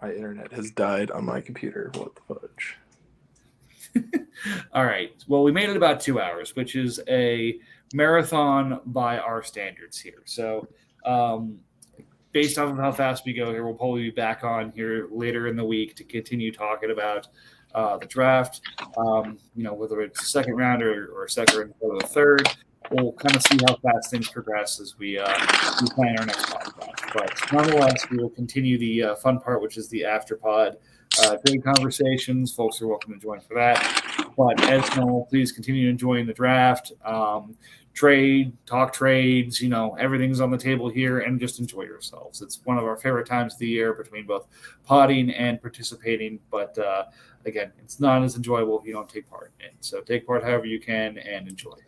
My internet has died on my computer. What the fudge? All right. Well, we made it about 2 hours, which is a marathon by our standards here. So, based off of how fast we go here, we'll probably be back on here later in the week to continue talking about the draft. Whether it's a second round or second or the third, we'll kind of see how fast things progress as we plan our next podcast. But nonetheless, we will continue the fun part, which is the after pod. Great conversations. Folks are welcome to join for that. But as normal, please continue enjoying the draft. Talk trades, everything's on the table here, and just enjoy yourselves. It's one of our favorite times of the year between both potting and participating. But again, it's not as enjoyable if you don't take part in it. So take part however you can and enjoy.